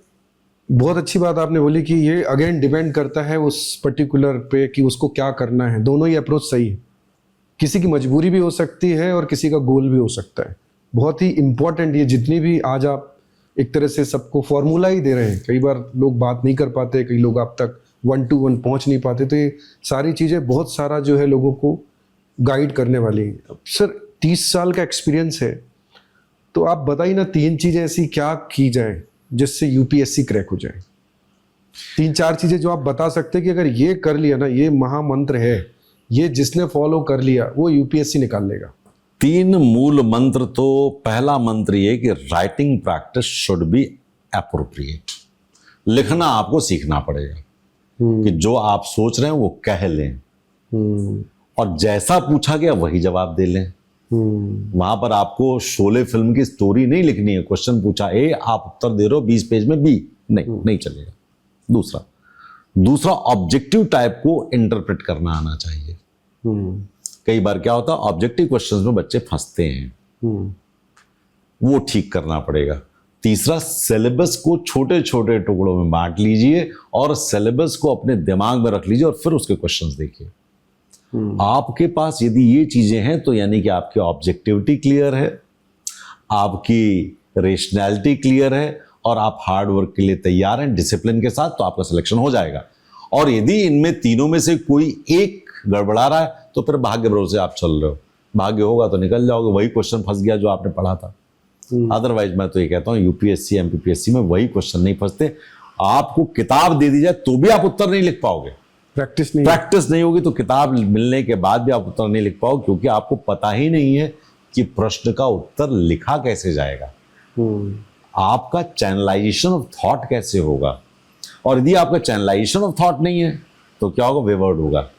बहुत अच्छी बात आपने बोली कि ये अगेन डिपेंड करता है उस पर्टिकुलर पे कि उसको क्या करना है। दोनों ही अप्रोच सही है, किसी की मजबूरी भी हो सकती है और किसी का गोल भी हो सकता है। बहुत ही इंपॉर्टेंट ये जितनी भी आज आप एक तरह से सबको फॉर्मूला ही दे रहे हैं। कई बार लोग बात नहीं कर पाते, कई लोग आप तक 1 to 1 पहुंच नहीं पाते, तो ये सारी चीज़ें बहुत सारा जो है लोगों को गाइड करने वाली हैं। अब सर 30 साल का एक्सपीरियंस है, तो आप बताइए ना 3 चीज़ें ऐसी क्या की जाए जिससे यूपीएससी क्रैक हो जाए। 3-4 चीज़ें जो आप बता सकते हैं कि अगर ये कर लिया ना, ये महामंत्र है, ये जिसने फॉलो कर लिया वो यूपीएससी निकाल लेगा। 3 मूल मंत्र। तो पहला मंत्र ये कि writing practice should be appropriate. लिखना आपको सीखना पड़ेगा कि जो आप सोच रहे हैं वो कह लें, और जैसा पूछा गया वही जवाब दे लें। वहां पर आपको शोले फिल्म की स्टोरी नहीं लिखनी है। क्वेश्चन पूछा ए, आप उत्तर दे रहे हो 20 पेज में बी, नहीं चलेगा। दूसरा ऑब्जेक्टिव टाइप को इंटरप्रेट करना आना चाहिए। कई बार क्या होता है ऑब्जेक्टिव क्वेश्चंस में बच्चे फंसते हैं, वो ठीक करना पड़ेगा। तीसरा, सिलेबस को छोटे छोटे टुकड़ों में बांट लीजिए और सिलेबस को अपने दिमाग में रख लीजिए और फिर उसके क्वेश्चंस देखिए। आपके पास यदि ये चीजें हैं तो यानी कि आपकी ऑब्जेक्टिविटी क्लियर है, आपकी रेशनैलिटी क्लियर है और आप हार्ड वर्क के लिए तैयार हैं डिसिप्लिन के साथ, तो आपका सिलेक्शन हो जाएगा। और यदि इनमें तीनों में से कोई एक गड़बड़ा रहा है तो फिर भाग्य भरोसे आप चल रहे हो, भाग्य होगा तो निकल जाओगे, वही क्वेश्चन फंस गया जो आपने पढ़ा था। अदरवाइज मैं तो ये कहता हूँ यूपीएससी एमपीपीएससी में वही क्वेश्चन नहीं फंसते। आपको किताब दे दी जाए तो भी आप उत्तर नहीं लिख पाओगे, प्रैक्टिस नहीं होगी तो किताब मिलने के बाद भी आप उत्तर नहीं लिख पाओगे, क्योंकि आपको पता ही नहीं है कि प्रश्न का उत्तर लिखा कैसे जाएगा, आपका चैनलाइजेशन ऑफ थॉट कैसे होगा। और यदि आपका चैनलाइजेशन ऑफ थॉट नहीं है तो क्या होगा, वेवर्ड होगा।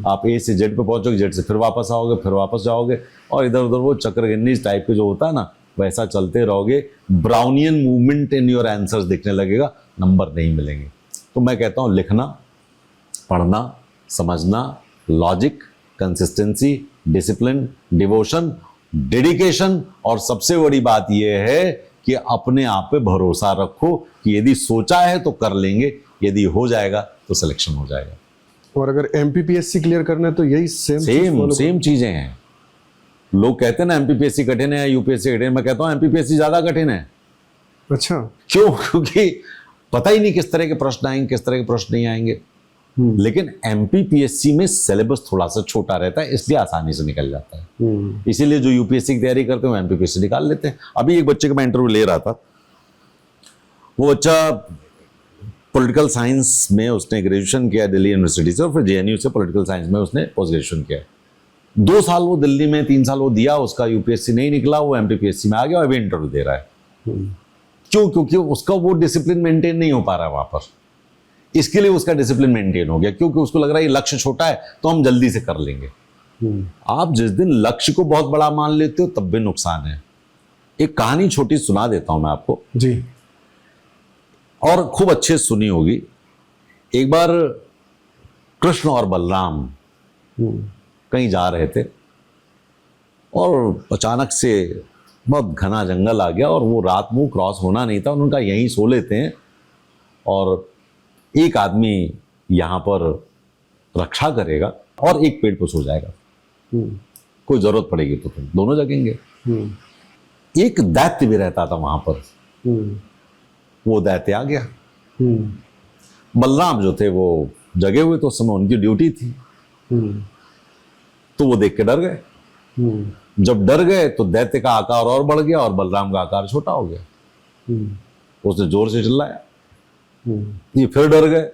आप ए से जेड पे पहुंचोगे, जेड से फिर वापस आओगे, फिर वापस जाओगे और इधर उधर वो चक्रगिन्नी टाइप के जो होता है ना, वैसा चलते रहोगे। Brownian movement in your answers दिखने लगेगा, नंबर नहीं मिलेंगे। तो मैं कहता हूं लिखना, पढ़ना, समझना, logic, consistency, discipline, devotion, dedication, और सबसे बड़ी बात यह है कि अपने आप पे भरोसा रखो कि यदि सोचा है तो कर लेंगे, यदि हो जाएगा तो सिलेक्शन हो जाएगा। और अगर एमपीपीएससी क्लियर करना है तो यही सेम चीजें हैं। लोग कहते हैं ना एमपीपीएससी कठिन है, यूपीएससी कठिन है, मैं कहता हूं एमपीपीएससी ज्यादा कठिन है। अच्छा, क्यों? क्योंकि पता ही नहीं किस तरह के प्रश्न आएंगे, किस तरह के प्रश्न नहीं आएंगे। लेकिन एमपीपीएससी में सिलेबस थोड़ा सा छोटा रहता है, इसलिए आसानी से निकल जाता है। इसीलिए जो यूपीएससी की तैयारी करते हैं वो एमपीपीएससी निकाल लेते हैं। अभी एक बच्चे का मैं इंटरव्यू ले रहा था, वो बच्चा पॉलिटिकल साइंस में उसने ग्रेजुएशन किया दिल्ली यूनिवर्सिटी से, और फिर जेएनयू से पॉलिटिकल साइंस में उसने पोस्ट ग्रेजुएशन किया। 2 साल वो दिल्ली में, 3 साल वो दिया, उसका यूपीएससी नहीं निकला, वो एमपीपीएससी में आ गया और अभी इंटरव्यू दे रहा है। क्यों? क्योंकि उसका वो डिसिप्लिन मेंटेन नहीं हो पा रहा है वहां पर, इसके लिए उसका डिसिप्लिन मेंटेन हो गया, क्योंकि उसको लग रहा है ये लक्ष्य छोटा है तो हम जल्दी से कर लेंगे। आप जिस दिन लक्ष्य को बहुत बड़ा मान लेते हो तब भी नुकसान है। एक कहानी छोटी सुना देता हूं मैं आपको जी, और खूब अच्छे सुनी होगी। एक बार कृष्ण और बलराम कहीं जा रहे थे और अचानक से बहुत घना जंगल आ गया और वो रात में क्रॉस होना नहीं था, उनका यहीं सो लेते हैं और एक आदमी यहां पर रक्षा करेगा और एक पेड़ पर सो जाएगा, कोई जरूरत पड़ेगी तो फिर दोनों जगेंगे। एक दैत्य भी रहता था वहां पर, वो दैत्य आ गया। बलराम जो थे वो जगे हुए, तो उस समय उनकी ड्यूटी थी, तो वो देख के डर गए। जब डर गए तो दैत्य का आकार और बढ़ गया और बलराम का आकार छोटा हो गया। उसने जोर से चिल्लाया, ये फिर डर गए,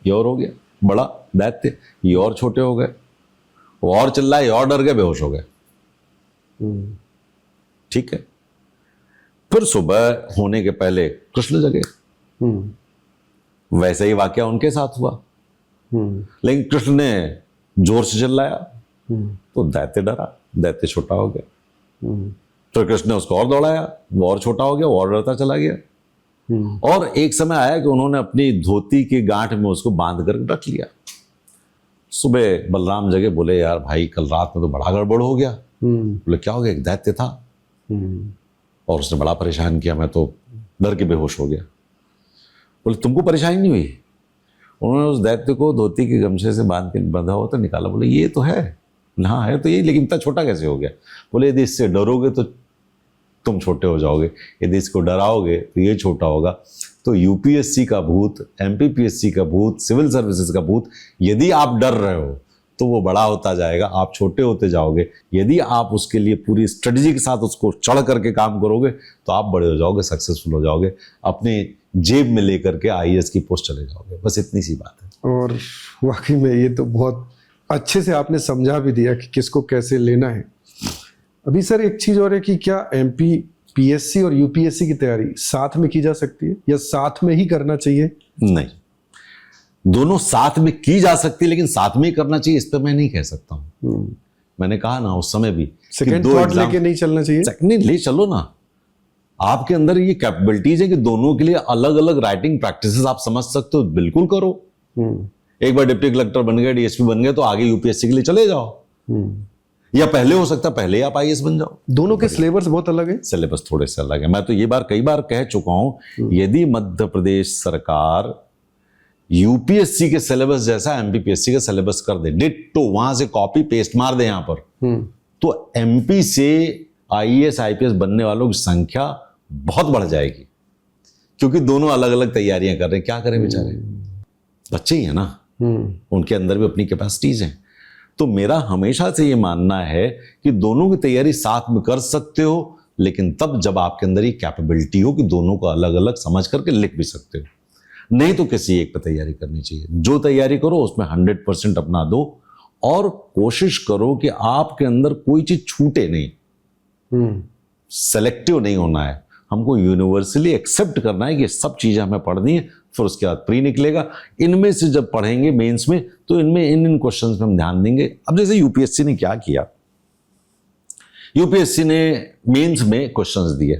ये और हो गया बड़ा दैत्य, ये और छोटे हो गए, वो और चिल्लाए, और डर गए, बेहोश हो गए। ठीक है, फिर सुबह होने के पहले कृष्ण जगे। वैसे ही वाकया उनके साथ हुआ, लेकिन कृष्ण ने जोर से चिल्लाया तो दैत्य डरा, दैत्य छोटा हो गया। फिर कृष्ण ने उसको और दौड़ाया, वो और छोटा हो गया, वो और डरता चला गया। और एक समय आया कि उन्होंने अपनी धोती की गांठ में उसको बांध कर रख लिया। सुबह बलराम जगे, बोले यार भाई कल रात में तो बड़ा गड़बड़ हो गया। बोले क्या हो गया? एक दैत्य था और उसने बड़ा परेशान किया, मैं तो डर के बेहोश हो गया। बोले तुमको परेशानी नहीं हुई? उन्होंने उस दैत्य को धोती के गमछे से बांध के बंधा हुआ तो निकाला। बोले ये तो है, हाँ है तो ये, लेकिन इतना छोटा कैसे हो गया? बोले यदि इससे डरोगे तो तुम छोटे हो जाओगे, यदि इसको डराओगे तो ये छोटा होगा। तो यूपीएससी का भूत, एमपीपीएससी का भूत, सिविल सर्विसेज का भूत, यदि आप डर रहे हो तो वो बड़ा होता जाएगा, आप छोटे होते जाओगे। यदि आप उसके लिए पूरी स्ट्रेटजी के साथ उसको चढ़ करके काम करोगे तो आप बड़े हो जाओगे, सक्सेसफुल हो जाओगे, अपने जेब में लेकर के आईएएस की पोस्ट चले जाओगे। बस इतनी सी बात है। और वाकई में ये तो बहुत अच्छे से आपने समझा भी दिया कि किसको कैसे लेना है। अभी सर एक चीज और है कि क्या एमपीपीएससी और यूपीएससी की तैयारी साथ में की जा सकती है या साथ में ही करना चाहिए? नहीं, दोनों साथ में की जा सकती है, लेकिन साथ में ही करना चाहिए इस पर मैं नहीं कह सकता हूं। मैंने कहा ना उस समय भी, सेकंड थॉट लेके नहीं चलना चाहिए। नहीं, ले चलो ना, आपके अंदर ये कैपेबिलिटीज है कि दोनों के लिए अलग अलग राइटिंग प्रैक्टिसेस आप समझ सकते हो, बिल्कुल करो। एक बार डिप्टी कलेक्टर बन गए, डीएसपी बन गए तो आगे यूपीएससी के लिए चले जाओ। या पहले हो सकता है पहले आप आईएएस बन जाओ। दोनों के सिलेबस बहुत अलग है। सिलेबस थोड़े से अलग है। मैं तो ये कई बार कह चुका हूं, यदि मध्य प्रदेश सरकार यूपीएससी के सिलेबस जैसा एमपीपीएससी का सिलेबस कर दे, डिट्टो वहां से कॉपी पेस्ट मार दे यहां पर, तो एमपी से आईएएस आईपीएस बनने वालों की संख्या बहुत बढ़ जाएगी, क्योंकि दोनों अलग अलग तैयारियां कर रहे हैं। क्या करें बेचारे, बच्चे ही है ना, उनके अंदर भी अपनी कैपेसिटीज हैं। तो मेरा हमेशा से ये मानना है कि दोनों की तैयारी साथ में कर सकते हो, लेकिन तब जब आपके अंदर ये कैपेबिलिटी हो कि दोनों को अलग अलग समझ करके लिख भी सकते हो। नहीं तो किसी एक पर तैयारी करनी चाहिए। जो तैयारी करो उसमें 100% अपना दो, और कोशिश करो कि आपके अंदर कोई चीज छूटे नहीं। सेलेक्टिव नहीं होना है, हमको यूनिवर्सली एक्सेप्ट करना है कि सब चीजें हमें पढ़नी है। फिर उसके बाद प्री निकलेगा, इनमें से जब पढ़ेंगे मेंस में तो इनमें इन क्वेश्चंस में हम ध्यान देंगे। अब जैसे यूपीएससी ने क्या किया, यूपीएससी ने मेंस में क्वेश्चंस दिए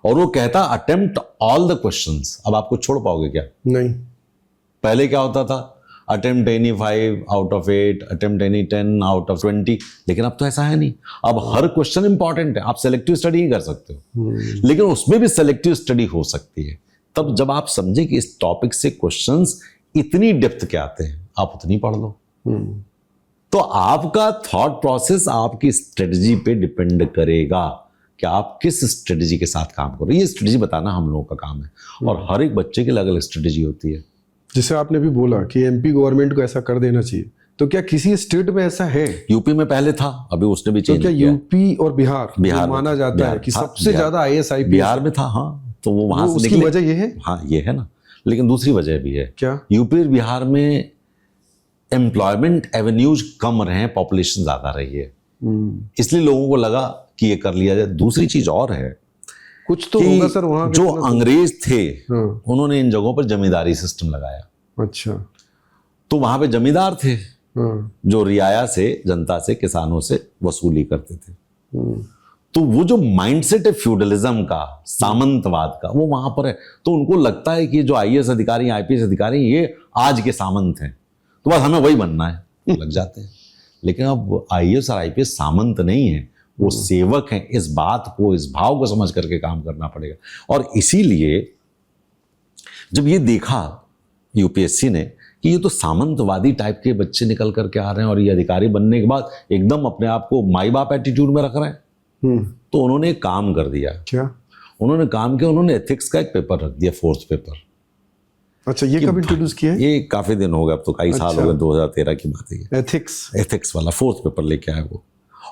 और वो कहता अटेम्प्ट ऑल द क्वेश्चंस। अब आपको छोड़ पाओगे क्या? नहीं। पहले क्या होता था, attempt any 5 out of 8, attempt any 10 out of 20। लेकिन अब तो ऐसा है नहीं, अब हर क्वेश्चन इंपॉर्टेंट है। आप सेलेक्टिव स्टडी ही कर सकते हो, लेकिन उसमें भी सेलेक्टिव स्टडी हो सकती है तब जब आप समझे कि इस टॉपिक से क्वेश्चंस इतनी डेप्थ के आते हैं, आप उतनी पढ़ लो। तो आपका थॉट प्रोसेस आपकी स्ट्रेटजी पे डिपेंड करेगा कि आप किस स्ट्रेटजी के साथ काम करो। ये स्ट्रेटजी बताना हम लोगों का काम है, और हर एक बच्चे की अलग अलग स्ट्रेटजी होती है। जैसे आपने भी बोला कि एमपी गवर्नमेंट को ऐसा कर देना चाहिए, तो क्या किसी स्टेट में ऐसा है? यूपी में पहले था, अभी उसने भी तो चेंज क्या किया। यूपी और बिहार माना जाता है कि सबसे ज्यादा आईएएस आईपीएस बिहार में था? हाँ, तो वो वहां से उसकी निकले। वजह ये है? हाँ ये है ना, लेकिन दूसरी वजह भी है। क्या? यूपी और बिहार में एम्प्लॉयमेंट एवेन्यूज कम रहे हैं, पॉपुलेशन ज्यादा रही है, इसलिए लोगों को लगा कि ये कर लिया जाए। दूसरी चीज और है, कुछ तो होगा सर वहां जो अंग्रेज थे उन्होंने इन जगहों पर जमींदारी सिस्टम लगाया। अच्छा। तो वहां पे जमींदार थे जो रियाया से, जनता से, किसानों से वसूली करते थे। तो वो जो माइंडसेट है फ्यूडलिज्म का, सामंतवाद का, वो वहां पर है। तो उनको लगता है कि जो आईएएस अधिकारी, आईपीएस अधिकारी, ये आज के सामंत हैं, तो बस हमें वही बनना है, लग जाते हैं। लेकिन अब आईएएस और आईपीएस सामंत नहीं है, वो सेवक हैं। इस बात को, इस भाव को समझ करके काम करना पड़ेगा। और इसीलिए जब ये देखा यूपीएससी ने कि ये तो सामंतवादी टाइप के बच्चे निकल करके आ रहे हैं और ये अधिकारी बनने के बाद एकदम अपने आप को माई बाप एटीट्यूड में रख रहे हैं, तो उन्होंने एक काम कर दिया। क्या उन्होंने काम किया? उन्होंने एथिक्स का एक पेपर रख दिया, 4th पेपर। अच्छा, ये कब इंट्रोड्यूस किया है? ये काफी दिन हो गए, अब तो कई साल हो गए, 2013 की बात है। एथिक्स वाला 4th पेपर लेके आए वो।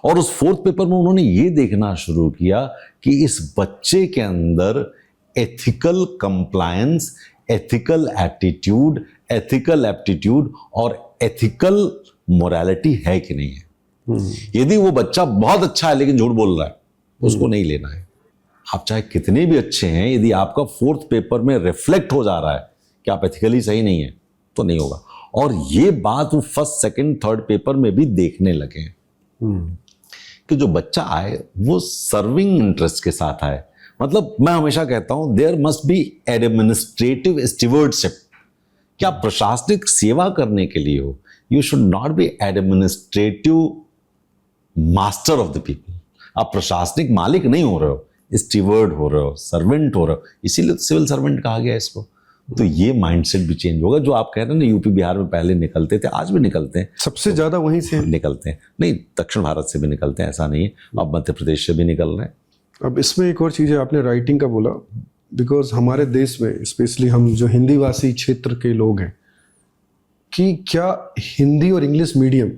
और उस 4th पेपर में उन्होंने ये देखना शुरू किया कि इस बच्चे के अंदर ethical compliance, ethical attitude, ethical aptitude और एथिकल मोरालिटी है कि नहीं है। यदि वो बच्चा बहुत अच्छा है लेकिन झूठ बोल रहा है, उसको नहीं लेना है। आप चाहे कितने भी अच्छे हैं, यदि आपका 4th पेपर में रिफ्लेक्ट हो जा रहा है कि आप एथिकली सही नहीं है, तो नहीं होगा। और ये बात वो 1st, 2nd, 3rd पेपर में भी देखने लगे कि जो बच्चा आए वो सर्विंग इंटरेस्ट के साथ आए। मतलब मैं हमेशा कहता हूं, there must be administrative stewardship. क्या प्रशासनिक सेवा करने के लिए हो, you should not be administrative master of the people. आप प्रशासनिक मालिक नहीं हो रहे हो, स्टीवर्ड हो रहे हो, सर्वेंट हो रहे हो। इसीलिए तो सिविल सर्वेंट कहा गया इसको। तो ये माइंडसेट भी चेंज होगा। जो आप कह रहे हैं ना, यूपी बिहार में पहले निकलते थे, आज भी निकलते हैं, सबसे ज्यादा वहीं से निकलते हैं। नहीं, दक्षिण भारत से भी निकलते हैं, ऐसा नहीं है। अब मध्य प्रदेश से भी निकल रहे हैं। अब इसमें एक और चीज़ है, आपने राइटिंग का बोला, बिकॉज हमारे देश में स्पेशली हम जो हिंदी भाषी क्षेत्र के लोग हैं, कि क्या हिंदी और इंग्लिश मीडियम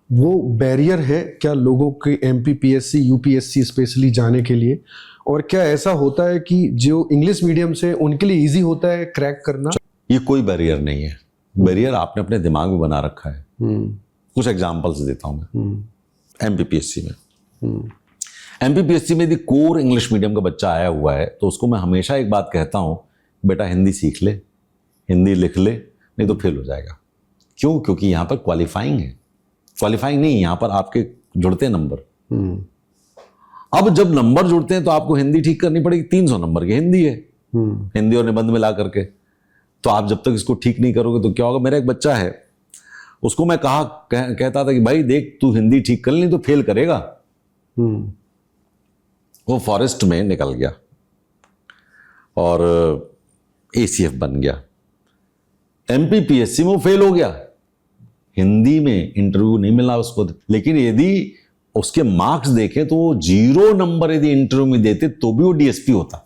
वो बैरियर है क्या लोगों के एमपीपीएससी, यूपीएससी स्पेशली जाने के लिए? और क्या ऐसा होता है कि जो इंग्लिश मीडियम से उनके लिए इजी होता है क्रैक करना? ये कोई बैरियर नहीं है। बैरियर आपने अपने दिमाग में बना रखा है। कुछ एग्जांपल्स देता हूं मैं। एमपीपीएससी में यदि कोर इंग्लिश मीडियम का बच्चा आया हुआ है, तो उसको मैं हमेशा एक बात कहता हूं, बेटा हिंदी सीख ले, हिंदी लिख ले, नहीं तो फेल हो जाएगा। क्यों? क्योंकि यहां पर क्वालिफाइंग है। क्वालिफाइंग नहीं, यहां पर आपके जुड़ते हैं नंबर। अब जब नंबर जुड़ते हैं तो आपको हिंदी ठीक करनी पड़ेगी। 300 नंबर की हिंदी है, हिंदी और निबंध मिला करके। तो आप जब तक इसको ठीक नहीं करोगे तो क्या होगा? मेरा एक बच्चा है, उसको मैं कहता था कि भाई देख, तू हिंदी ठीक कर नहीं तो फेल करेगा। वो फॉरेस्ट में निकल गया और ACF बन गया। MPPSC में वो फेल हो गया, हिंदी में इंटरव्यू नहीं मिला उसको। लेकिन यदि उसके मार्क्स देखे तो वो 0 नंबर यदि इंटरव्यू में देते तो भी वो DSP होता।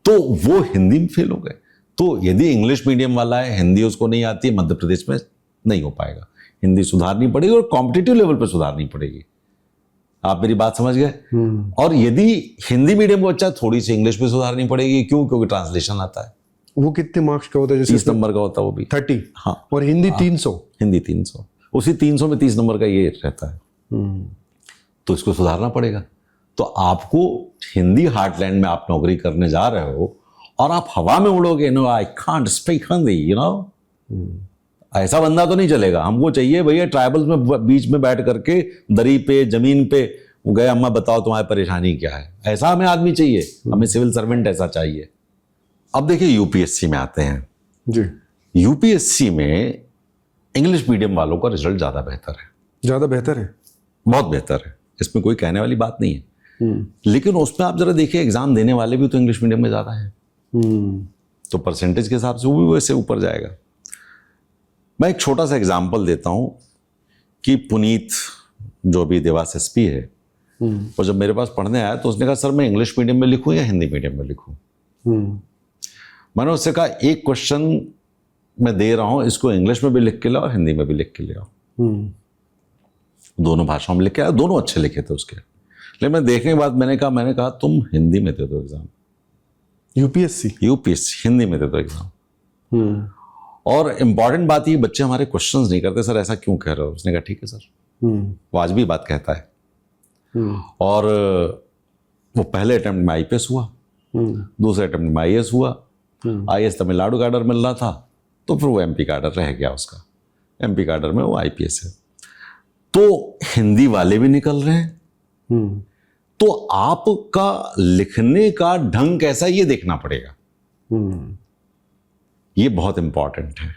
तो वो हिंदी में फेल हो गए। तो यदि इंग्लिश मीडियम वाला है, हिंदी उसको नहीं आती है, मध्य प्रदेश में नहीं हो पाएगा। हिंदी सुधारनी पड़ेगी और कॉम्पिटिटिव लेवल पर सुधारनी पड़ेगी। आप मेरी बात समझ गए? और यदि हिंदी मीडियम को अच्छा, थोड़ी सी इंग्लिश में सुधारनी पड़ेगी। क्यों? क्योंकि ट्रांसलेशन आता है। वो कितने मार्क्स का होता है? जैसे 30 नंबर का होता है वो भी। 30। हाँ। और हिंदी 300। हिंदी 300। उसी 300 में 30 नंबर का ये रहता है। तो इसको सुधारना पड़ेगा। तो आपको हिंदी हार्टलैंड में आप नौकरी करने जा रहे हो और आप हवा में उड़ोगे, no I can't speak Hindi, you know, ऐसा बंदा तो नहीं चलेगा। हमको चाहिए भैया ट्राइबल्स में बीच में बैठ करके दरी पे, जमीन पे गए, अम्मा बताओ तुम्हारी परेशानी क्या है, ऐसा हमें आदमी चाहिए। हमें सिविल सर्वेंट ऐसा चाहिए। अब देखिए UPSC में आते हैं जी। UPSC में इंग्लिश मीडियम वालों का रिजल्ट ज्यादा बेहतर है। ज्यादा बेहतर है? बहुत बेहतर है, इसमें कोई कहने वाली बात नहीं है। लेकिन उसमें आप जरा देखिए, एग्जाम देने वाले भी तो इंग्लिश मीडियम में ज्यादा है। तो परसेंटेज के हिसाब से वो भी वैसे ऊपर जाएगा। मैं एक छोटा सा एग्जाम्पल देता हूं कि पुनीत जो भी देवास SP है, वो जब मेरे पास पढ़ने आया तो उसने कहा सर मैं इंग्लिश मीडियम में लिखूं या हिंदी मीडियम में लिखूं। मैंने उससे कहा एक क्वेश्चन मैं दे रहा हूं, इसको इंग्लिश में भी लिख के लाओ और हिंदी में भी लिख के ले आओ। दोनों भाषाओं में लिख के आया, दोनों अच्छे लिखे थे उसके। लेकिन मैं देखने के बाद मैंने कहा तुम हिंदी में दे दो एग्जाम। UPSC हिंदी में दे दो एग्जाम। और इंपॉर्टेंट बात ये, बच्चे हमारे क्वेश्चंस नहीं करते, सर ऐसा क्यों कह रहे हो? उसने कहा ठीक है सर, वो आज भी बात कहता है। और वो पहले अटेम्प्ट में IPS हुआ, दूसरे अटेम्प्ट में IAS हुआ। IAS तमिलनाडु कैडर मिल रहा था, तो फिर वो MP कैडर रह गया उसका। MP कैडर में वो IPS है। तो हिंदी वाले भी निकल रहे हैं। तो आपका लिखने का ढंग कैसा, ये देखना पड़ेगा। ये बहुत इंपॉर्टेंट है।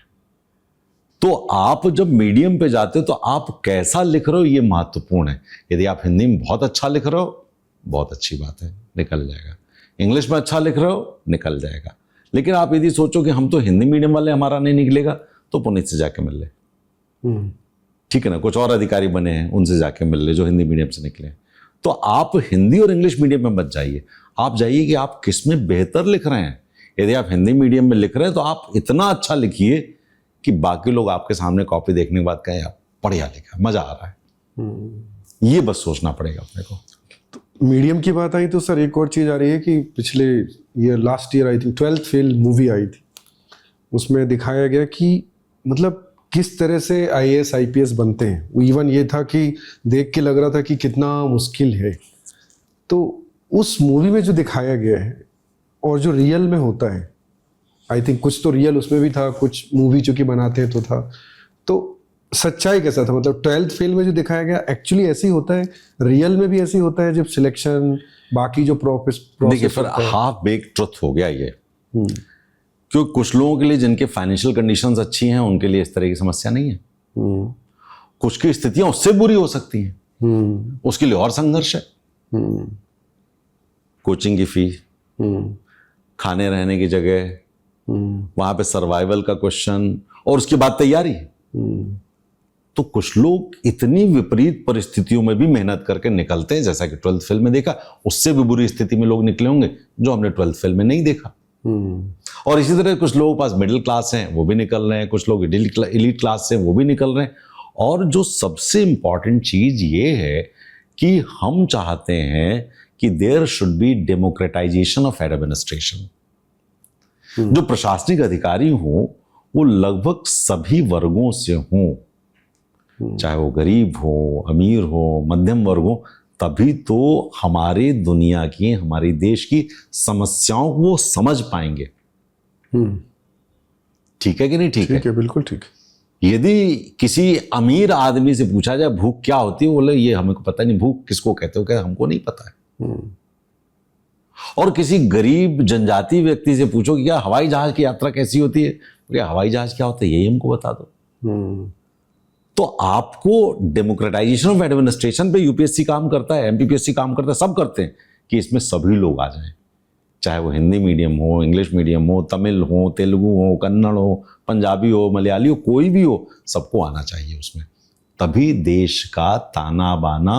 तो आप जब मीडियम पे जाते हो तो आप कैसा लिख रहे हो, ये महत्वपूर्ण है। यदि आप हिंदी में बहुत अच्छा लिख रहे हो, बहुत अच्छी बात है, निकल जाएगा। इंग्लिश में अच्छा लिख रहे हो, निकल जाएगा। लेकिन आप यदि सोचो कि हम तो हिंदी मीडियम वाले, हमारा नहीं निकलेगा, तो पुनीत से जाके मिल ले, ठीक है ना। कुछ और अधिकारी बने हैं, उनसे जाके मिल ले जो हिंदी मीडियम से निकले। तो आप हिंदी और इंग्लिश मीडियम में मत जाइए, आप जाइए कि आप किस में बेहतर लिख रहे हैं। यदि आप हिंदी मीडियम में लिख रहे हैं तो आप इतना अच्छा लिखिए कि बाकी लोग आपके सामने कॉपी देखने के बाद कहें आप बढ़िया लिखा, मजा आ रहा है। ये बस सोचना पड़ेगा अपने को। तो मीडियम की बात आई तो सर एक और चीज़ आ रही है कि पिछले ईयर, लास्ट ईयर आई थी 12th फेल मूवी आई थी, उसमें दिखाया गया कि मतलब किस तरह से IAS IPS बनते हैं। इवन ये था कि देख के लग रहा था कि कितना मुश्किल है। तो उस मूवी में जो दिखाया गया है और जो रियल में होता है, आई थिंक कुछ तो रियल उसमें भी था, कुछ मूवी चूंकि बनाते हैं तो था। तो सच्चाई कैसा था? मतलब 12th फेल में जो दिखाया गया एक्चुअली ऐसे ही होता है, रियल में भी ऐसे ही होता है जब सिलेक्शन, बाकी जो प्रोसेस देखिए फिर हाफ बेक ट्रुथ हो गया ये। क्योंकि कुछ लोगों के लिए जिनके फाइनेंशियल कंडीशंस अच्छी हैं, उनके लिए इस तरह की समस्या नहीं है। कुछ की स्थितियां उससे बुरी हो सकती हैं, उसके लिए और संघर्ष है। कोचिंग की फी, खाने रहने की जगह, वहां पे सर्वाइवल का क्वेश्चन, और उसके बाद तैयारी। तो कुछ लोग इतनी विपरीत परिस्थितियों में भी मेहनत करके निकलते हैं, जैसा कि 12th फेल में देखा। उससे भी बुरी स्थिति में लोग निकले होंगे जो हमने 12th फेल में नहीं देखा। और इसी तरह कुछ लोगों के पास मिडिल क्लास हैं, वो भी निकल रहे हैं, कुछ लोग एलीट क्लास से वो भी निकल रहे हैं। और जो सबसे इंपॉर्टेंट चीज ये है कि हम चाहते हैं कि there should be democratization of administration. जो प्रशासनिक अधिकारी हों वो लगभग सभी वर्गों से हों, चाहे वो गरीब हो, अमीर हो, मध्यम वर्ग हो, तभी तो हमारे दुनिया की, हमारी देश की समस्याओं को वो समझ पाएंगे। ठीक है कि नहीं? ठीक है, बिल्कुल ठीक। यदि किसी अमीर आदमी से पूछा जाए भूख क्या होती है, बोले ये हमें को पता नहीं, भूख किसको कहते हो, क्या हमको नहीं पता है। और किसी गरीब जनजाति व्यक्ति से पूछो कि क्या हवाई जहाज की यात्रा कैसी होती है, बोले हवाई जहाज क्या होता है यही हमको बता दो। तो आपको डेमोक्रेटाइजेशन ऑफ एडमिनिस्ट्रेशन पे यूपीएससी काम करता है, एमपीपीएससी काम करता है, सब करते हैं कि इसमें सभी लोग आ जाएं, चाहे वो हिंदी मीडियम हो, इंग्लिश मीडियम हो, तमिल हो, तेलुगु हो, कन्नड़ हो, पंजाबी हो, मलयाली हो, कोई भी हो, सबको आना चाहिए उसमें। तभी देश का ताना बाना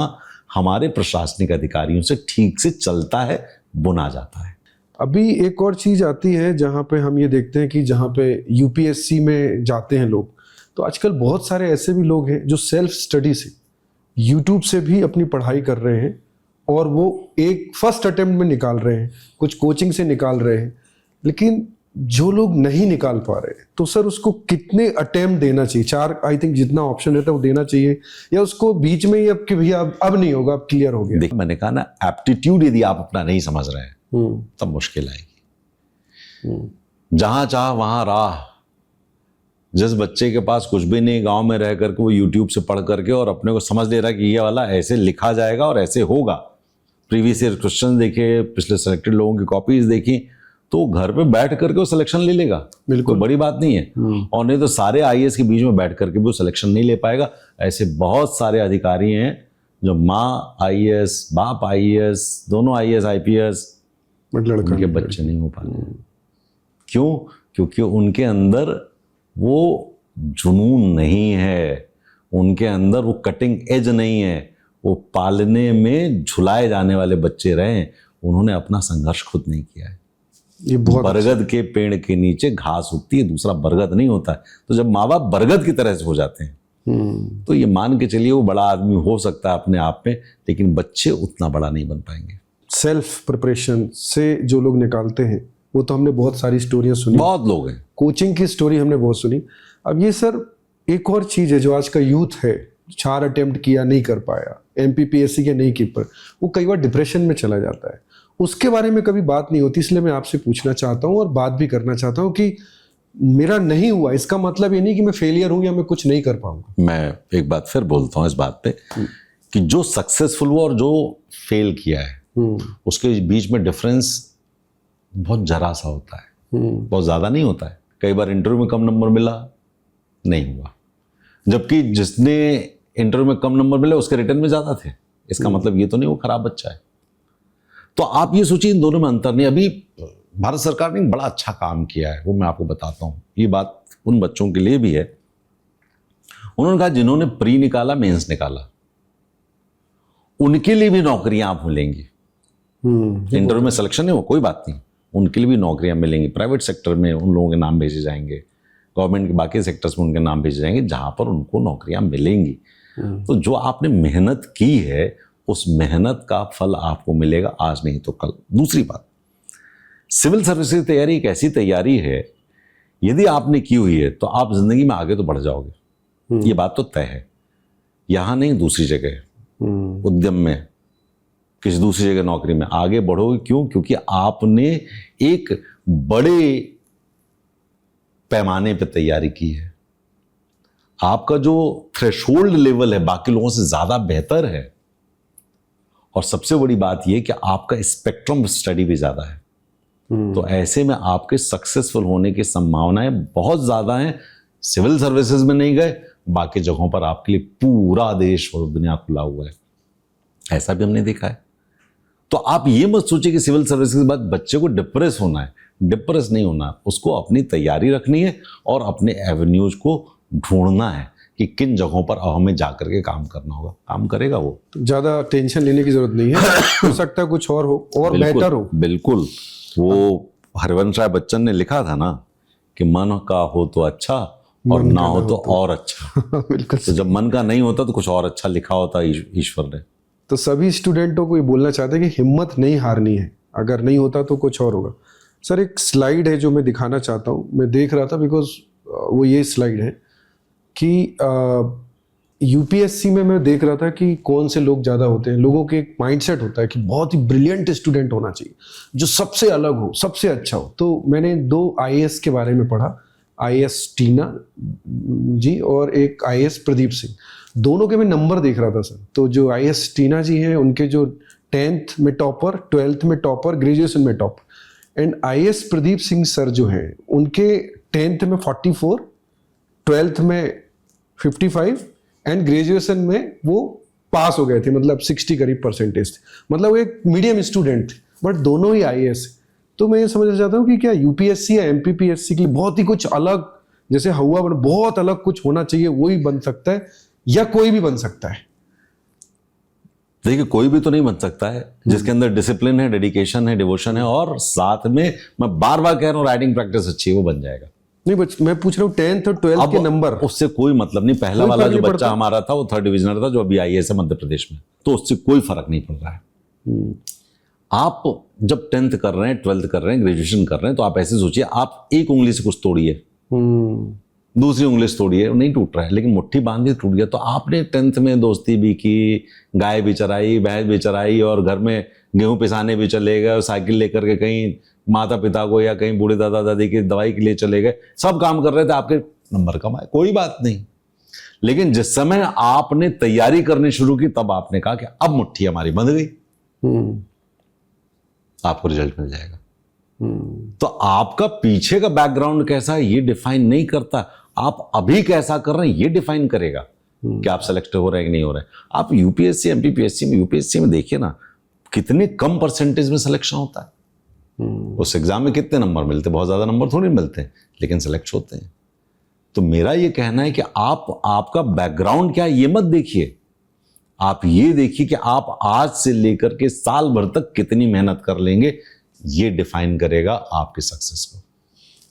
हमारे प्रशासनिक अधिकारियों से ठीक से चलता है, बुना जाता है। अभी एक और चीज आती है जहाँ पे हम ये देखते हैं कि जहाँ पे यूपीएससी में जाते हैं लोग, तो आजकल बहुत सारे ऐसे भी लोग हैं जो सेल्फ स्टडी से यूट्यूब से भी अपनी पढ़ाई कर रहे हैं और वो एक फर्स्ट अटेम्प्ट में निकाल रहे हैं, कुछ कोचिंग से निकाल रहे हैं। लेकिन जो लोग नहीं निकाल पा रहे तो सर उसको कितने अटेम्प्ट देना चाहिए? 4 आई थिंक जितना ऑप्शन रहता है वो देना चाहिए, या उसको बीच में ही अब कि भैया अब नहीं होगा, अब क्लियर हो गया? देखिए मैंने कहा ना, एप्टीट्यूड यदि आप अपना नहीं समझ रहे हैं तब मुश्किल आएगी। जहां चाह वहां राह। जिस बच्चे के पास कुछ भी नहीं, गांव में रह करके वो यूट्यूब से पढ़ करके और अपने को समझ ले रहा है कि ये वाला ऐसे लिखा जाएगा और ऐसे होगा, प्रीवियस ईयर क्वेश्चन देखे, पिछले सेलेक्टेड लोगों की कॉपीज देखी, तो घर पे बैठ करके वो सिलेक्शन ले लेगा। बिल्कुल बड़ी बात नहीं है। और नहीं तो सारे आईएएस के बीच में बैठ करके भी वो सिलेक्शन नहीं ले पाएगा। ऐसे बहुत सारे अधिकारी हैं जो माँ आईएएस, बाप आईएएस, दोनों आईएएस आईपीएस, उनके बच्चे नहीं हो पाते। क्यों? क्योंकि उनके अंदर वो जुनून नहीं है, उनके अंदर वो कटिंग एज नहीं है, वो पालने में झुलाए जाने वाले बच्चे रहे, उन्होंने अपना संघर्ष खुद नहीं किया है। ये बहुत बरगद के पेड़ के नीचे घास उगती है, दूसरा बरगद नहीं होता है। तो जब माँ बाप बरगद की तरह से हो जाते हैं तो ये मान के चलिए वो बड़ा आदमी हो सकता है अपने आप में, लेकिन बच्चे उतना बड़ा नहीं बन पाएंगे। सेल्फ प्रिपरेशन से जो लोग निकालते हैं वो तो हमने बहुत सारी स्टोरियां सुनी, बहुत लोग हैं, कोचिंग की स्टोरी हमने बहुत सुनी। अब ये सर एक और चीज है जो आज का यूथ है, 4 अटेम्प्ट किया नहीं कर पाया, एमपीपीएससी के नहीं कीपर, वो कई बार डिप्रेशन में चला जाता है। उसके बारे में कभी बात नहीं होती, इसलिए मैं आपसे पूछना चाहता हूँ और बात भी करना चाहता हूँ कि मेरा नहीं हुआ इसका मतलब ये नहीं कि मैं फेलियर हूँ या मैं कुछ नहीं कर पाऊंगा। मैं एक बात फिर बोलता हूँ इस बात पे कि जो सक्सेसफुल हुआ और जो फेल किया है उसके बीच में डिफरेंस बहुत जरा सा होता है, बहुत ज्यादा नहीं होता है। कई बार इंटरव्यू में कम नंबर मिला, नहीं हुआ, जबकि जिसने इंटरव्यू में कम नंबर मिले उसके रिटर्न में ज्यादा थे। इसका मतलब ये तो नहीं वो खराब बच्चा है। तो आप ये सोचिए इन दोनों में अंतर नहीं। अभी भारत सरकार ने बड़ा अच्छा काम किया है, वो मैं आपको बताता हूँ। ये बात उन बच्चों के लिए भी है, उन्होंने कहा जिन्होंने प्री निकाला, मेंस निकाला, उनके लिए भी नौकरियां आप मिलेंगी। इंटरव्यू में सिलेक्शन नहीं हो कोई बात नहीं, उनके लिए भी नौकरियां मिलेंगी। प्राइवेट सेक्टर में उन लोगों के नाम भेजे जाएंगे, गवर्नमेंट के बाकी सेक्टर्स में उनके नाम भेजे जाएंगे जहां पर उनको नौकरियां मिलेंगी। तो जो आपने मेहनत की है उस मेहनत का फल आपको मिलेगा, आज नहीं तो कल। दूसरी बात, सिविल सर्विस की तैयारी एक ऐसी तैयारी है, यदि आपने की हुई है तो आप जिंदगी में आगे तो बढ़ जाओगे, ये बात तो तय है। यहां नहीं, दूसरी जगह उद्यम में, किसी दूसरी जगह नौकरी में आगे बढ़ोगे। क्यों? क्योंकि आपने एक बड़े पैमाने पर तैयारी की है। आपका जो थ्रेशोल्ड लेवल है बाकी लोगों से ज्यादा बेहतर है, और सबसे बड़ी बात यह कि आपका स्पेक्ट्रम स्टडी भी ज्यादा है। तो ऐसे में आपके सक्सेसफुल होने की संभावनाएं बहुत ज्यादा हैं। सिविल सर्विसेज में नहीं गए, बाकी जगहों पर आपके लिए पूरा देश और दुनिया खुला हुआ है, ऐसा भी हमने देखा है। तो आप ये मत सोचिए कि सिविल सर्विस के बाद बच्चे को डिप्रेस होना है, डिप्रेस नहीं होना। उसको अपनी तैयारी रखनी है और अपने एवेन्यूज को ढूंढना है कि किन जगहों पर हमें जाकर के काम करना होगा, काम करेगा वो। ज्यादा टेंशन लेने की जरूरत नहीं है, हो सकता है कुछ और हो और बेटर हो। बिल्कुल, वो हरिवंश राय बच्चन ने लिखा था ना कि मन का हो तो अच्छा और ना हो तो और अच्छा। बिल्कुल। तो जब मन का नहीं होता तो कुछ और अच्छा लिखा होता ईश्वर ने। तो सभी स्टूडेंटों को ये बोलना चाहते हैं कि हिम्मत नहीं हारनी है, अगर नहीं होता तो कुछ और होगा। सर एक स्लाइड है जो मैं दिखाना चाहता हूँ, मैं देख रहा था बिकॉज वो ये स्लाइड है कि यूपीएससी में मैं देख रहा था कि कौन से लोग ज़्यादा होते हैं। लोगों के एक माइंडसेट होता है कि बहुत ही ब्रिलियंट स्टूडेंट होना चाहिए जो सबसे अलग हो, सबसे अच्छा हो। तो मैंने 2 आईएएस के बारे में पढ़ा, आईएएस टीना जी और एक आईएएस प्रदीप सिंह। दोनों के मैं नंबर देख रहा था सर। तो जो आईएएस टीना जी हैं उनके जो 10th में टॉपर, 12th में टॉपर, ग्रेजुएशन में topper, and IAS Pradeep Singh sir जो हैं उनके 10th में 44, 12th में 55 एंड ग्रेजुएशन में वो पास हो गए थे, मतलब 60 करीब परसेंटेज थे, मतलब वो एक मीडियम स्टूडेंट थे, बट दोनों ही IAS। तो मैं ये समझना चाहता हूँ कि क्या UPSC या MPPSC के लिए बहुत ही कुछ अलग, जैसे हवा बहुत अलग कुछ होना चाहिए, वही बन सकता है या कोई भी बन सकता है? देखिए, कोई भी तो नहीं बन सकता है जिसके अंदर डिसिप्लिन है, डेडिकेशन है, डिवोशन है, और साथ में मैं बार बार कह रहा हूँ राइटिंग प्रैक्टिस अच्छी है, वो बन जाएगा। नहीं, बट मैं पूछ रहा हूँ 10th और 12th के नंबर, उससे कोई मतलब नहीं। पहला वाला जो बच्चा हमारा था वो 3rd डिविजनर था, जो अभी IAS है मध्य प्रदेश में, तो उससे कोई फर्क नहीं पड़ रहा है। आप जब 10th कर रहे हैं, 12th कर रहे हैं, ग्रेजुएशन कर रहे हैं, तो आप ऐसे सोचिए, आप एक उंगली से कुछ तोड़िए, दूसरी उंगली से तोड़िए, नहीं टूट रहा है, लेकिन मुट्ठी बांध के टूट गया। तो आपने 10th में दोस्ती भी की, गाय भी चराई, भैंस भी चराई, और घर में गेहूं पिसाने भी चले गए, और साइकिल लेकर के कहीं माता पिता को या कहीं बूढ़े दादा दादी की दवाई के लिए चले गए, सब काम कर रहे थे, आपके नंबर कमाए, कोई बात नहीं। लेकिन जिस समय आपने तैयारी करनी शुरू की, तब आपने कहा कि अब मुट्ठी हमारी बंध गई, आपको रिजल्ट मिल जाएगा। तो आपका पीछे का बैकग्राउंड कैसा है ये डिफाइन नहीं करता, आप अभी कैसा कर रहे हैं ये डिफाइन करेगा कि आप सेलेक्ट हो रहे हैं कि नहीं हो रहे हैं। आप UPSC MPPSC में, UPSC में देखिए ना, कितने कम परसेंटेज में सिलेक्शन होता है। उस एग्जाम में कितने नंबर मिलते हैं? बहुत ज्यादा नंबर थोड़ी मिलते हैं, लेकिन सिलेक्ट होते हैं। तो मेरा ये कहना है कि आपका बैकग्राउंड क्या है ये मत देखिए, आप ये देखिए कि आप आज से लेकर के साल भर तक कितनी मेहनत कर लेंगे, ये डिफाइन करेगा आपके सक्सेस को।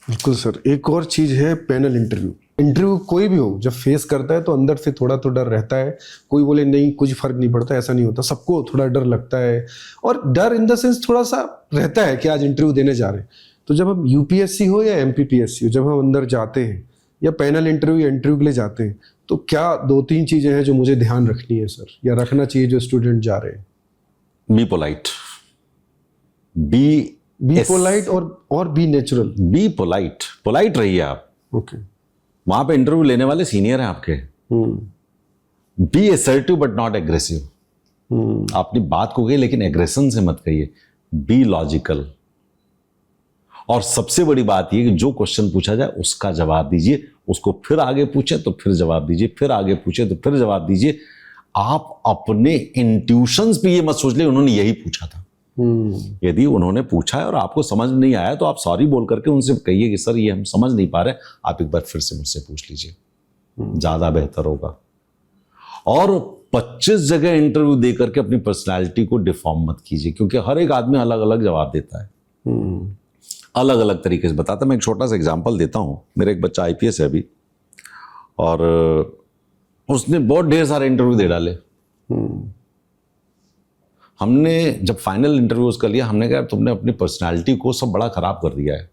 बिल्कुल सर। एक और चीज है, पैनल इंटरव्यू कोई भी हो, जब फेस करता है तो अंदर से थोड़ा तो डर रहता है। कोई बोले नहीं कुछ फर्क नहीं पड़ता, ऐसा नहीं होता, सबको थोड़ा डर लगता है, और डर इन द सेंस थोड़ा सा रहता है कि आज इंटरव्यू देने जा रहे हैं। तो जब हम UPSC हो या MPPSC हो, जब हम अंदर जाते हैं या पैनल इंटरव्यू के लिए जाते हैं, तो क्या 2-3 चीजें हैं जो मुझे ध्यान रखनी है सर, या रखना चाहिए जो स्टूडेंट जा रहे हैं? बी पोलाइट, बी पोलाइट और बी नेचुरल। बी पोलाइट रहिए आप। ओके। वहां पे इंटरव्यू लेने वाले सीनियर हैं आपके। Be assertive but not aggressive. अपनी बात को कहिए लेकिन एग्रेशन से मत कहिए। Be logical. और सबसे बड़ी बात यह कि जो क्वेश्चन पूछा जाए उसका जवाब दीजिए, उसको फिर आगे पूछे तो फिर जवाब दीजिए, फिर आगे पूछे तो फिर जवाब दीजिए। आप अपने इंट्यूशंस पे ये मत सोच ले उन्होंने यही पूछा था। यदि उन्होंने पूछा है और आपको समझ नहीं आया तो आप सॉरी बोल करके उनसे कहिए कि सर ये हम समझ नहीं पा रहे, आप एक बार फिर से मुझसे पूछ लीजिए, ज्यादा बेहतर होगा। और 25 जगह इंटरव्यू दे करके अपनी पर्सनालिटी को डिफॉर्म मत कीजिए, क्योंकि हर एक आदमी अलग अलग जवाब देता है, अलग अलग तरीके से बताता है। मैं एक छोटा सा एग्जांपल देता हूं। मेरा एक बच्चा IPS है अभी, और उसने बहुत ढेर सारे इंटरव्यू दे डाले। हमने जब फाइनल इंटरव्यूज कर लिया, हमने कहा तुमने अपनी पर्सनालिटी को सब बड़ा खराब कर दिया है,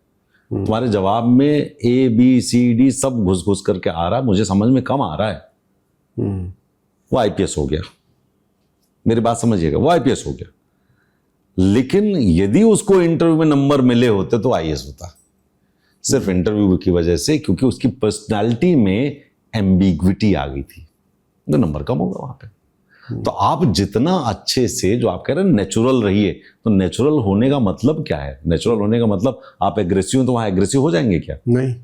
तुम्हारे जवाब में ABCD सब घुस घुस करके आ रहा है, मुझे समझ में कम आ रहा है। वो IPS हो गया, मेरी बात समझिएगा, वो IPS हो गया। लेकिन यदि उसको इंटरव्यू में नंबर मिले होते तो IAS होता, सिर्फ इंटरव्यू की वजह से, क्योंकि उसकी पर्सनालिटी में एम्बिग्विटी आ गई थी, तो नंबर कम होगा वहां पे। तो आप जितना अच्छे से, जो आप कह रहे हैं नेचुरल रहिए, तो नेचुरल होने का मतलब क्या है? नेचुरल होने का मतलब आप एग्रेसिव हैं तो वहां एग्रेसिव हो जाएंगे क्या? नहीं।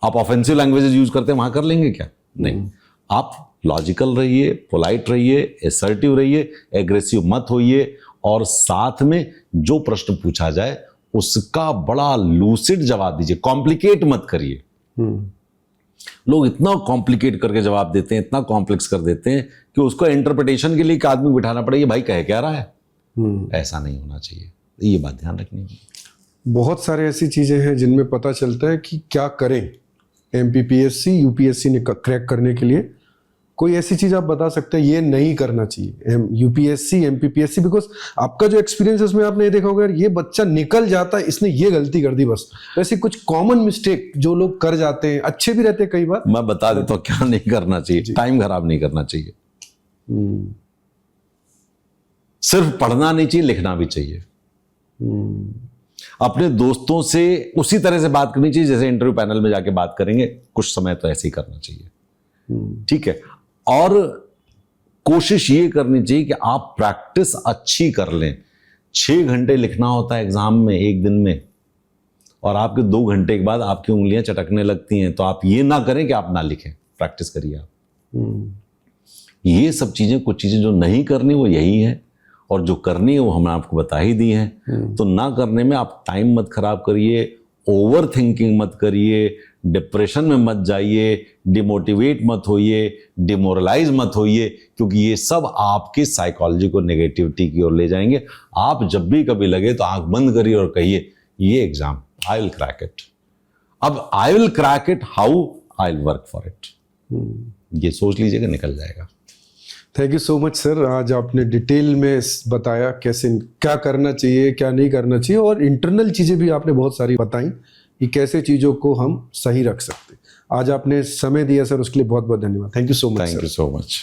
आप ऑफेंसिव लैंग्वेजेस यूज करते हैं वहां कर लेंगे क्या? नहीं। आप लॉजिकल रहिए, पोलाइट रहिए, असर्टिव रहिए, एग्रेसिव मत होइए, और साथ में जो प्रश्न पूछा जाए उसका बड़ा लूसिड जवाब दीजिए, कॉम्प्लिकेट मत करिए। लोग इतना कॉम्प्लिकेट करके जवाब देते हैं, इतना कॉम्प्लेक्स कर देते हैं कि उसको इंटरप्रिटेशन के लिए एक आदमी बिठाना पड़े, ये भाई कह क्या रहा है। ऐसा नहीं होना चाहिए, ये बात ध्यान रखनी है। बहुत सारे ऐसी चीजें हैं जिनमें पता चलता है कि क्या करें MPPSC UPSC ने क्रैक करने के लिए। कोई ऐसी चीज आप बता सकते हैं ये नहीं करना चाहिए UPSC MPPSC, बिकॉज आपका जो एक्सपीरियंस है उसमें आपने ये देखा होगा ये बच्चा निकल जाता है, इसने ये गलती कर दी बस। वैसे कुछ कॉमन मिस्टेक जो लोग कर जाते हैं, अच्छे भी रहते हैं कई बार, मैं बता देता हूँ क्या नहीं करना चाहिए। टाइम खराब नहीं करना चाहिए, सिर्फ पढ़ना नहीं चाहिए, लिखना भी चाहिए। अपने दोस्तों से उसी तरह से बात करनी चाहिए जैसे इंटरव्यू पैनल में जाके बात करेंगे, कुछ समय तो ऐसे ही करना चाहिए, ठीक है। और कोशिश ये करनी चाहिए कि आप प्रैक्टिस अच्छी कर लें। 6 घंटे लिखना होता है एग्जाम में एक दिन में, और आपके 2 घंटे के बाद आपकी उंगलियां चटकने लगती हैं, तो आप ये ना करें कि आप ना लिखें, प्रैक्टिस करिए आप। ये सब चीजें, कुछ चीजें जो नहीं करनी वो यही है, और जो करनी है वो हमने आपको बता ही दी है। तो ना करने में आप टाइम मत खराब करिए, ओवर थिंकिंग मत करिए, डिप्रेशन में मत जाइए, डिमोटिवेट मत होइए, डिमोरलाइज मत होइए, क्योंकि ये सब आपकी साइकोलॉजी को नेगेटिविटी की ओर ले जाएंगे। आप जब भी कभी लगे तो आंख बंद करिए और कहिए ये exam I will crack it. अब I will crack it, how, I will work for it. ये सोच लीजिएगा, निकल जाएगा। Thank you so much sir, आज आपने डिटेल में बताया कैसे क्या करना चाहिए, क्या नहीं करना चाहिए, और इंटरनल चीज़ें भी आपने बहुत सारी बताई कि कैसे चीज़ों को हम सही रख सकते। आज आपने समय दिया सर, उसके लिए बहुत बहुत धन्यवाद। Thank you so much. Thank you so much.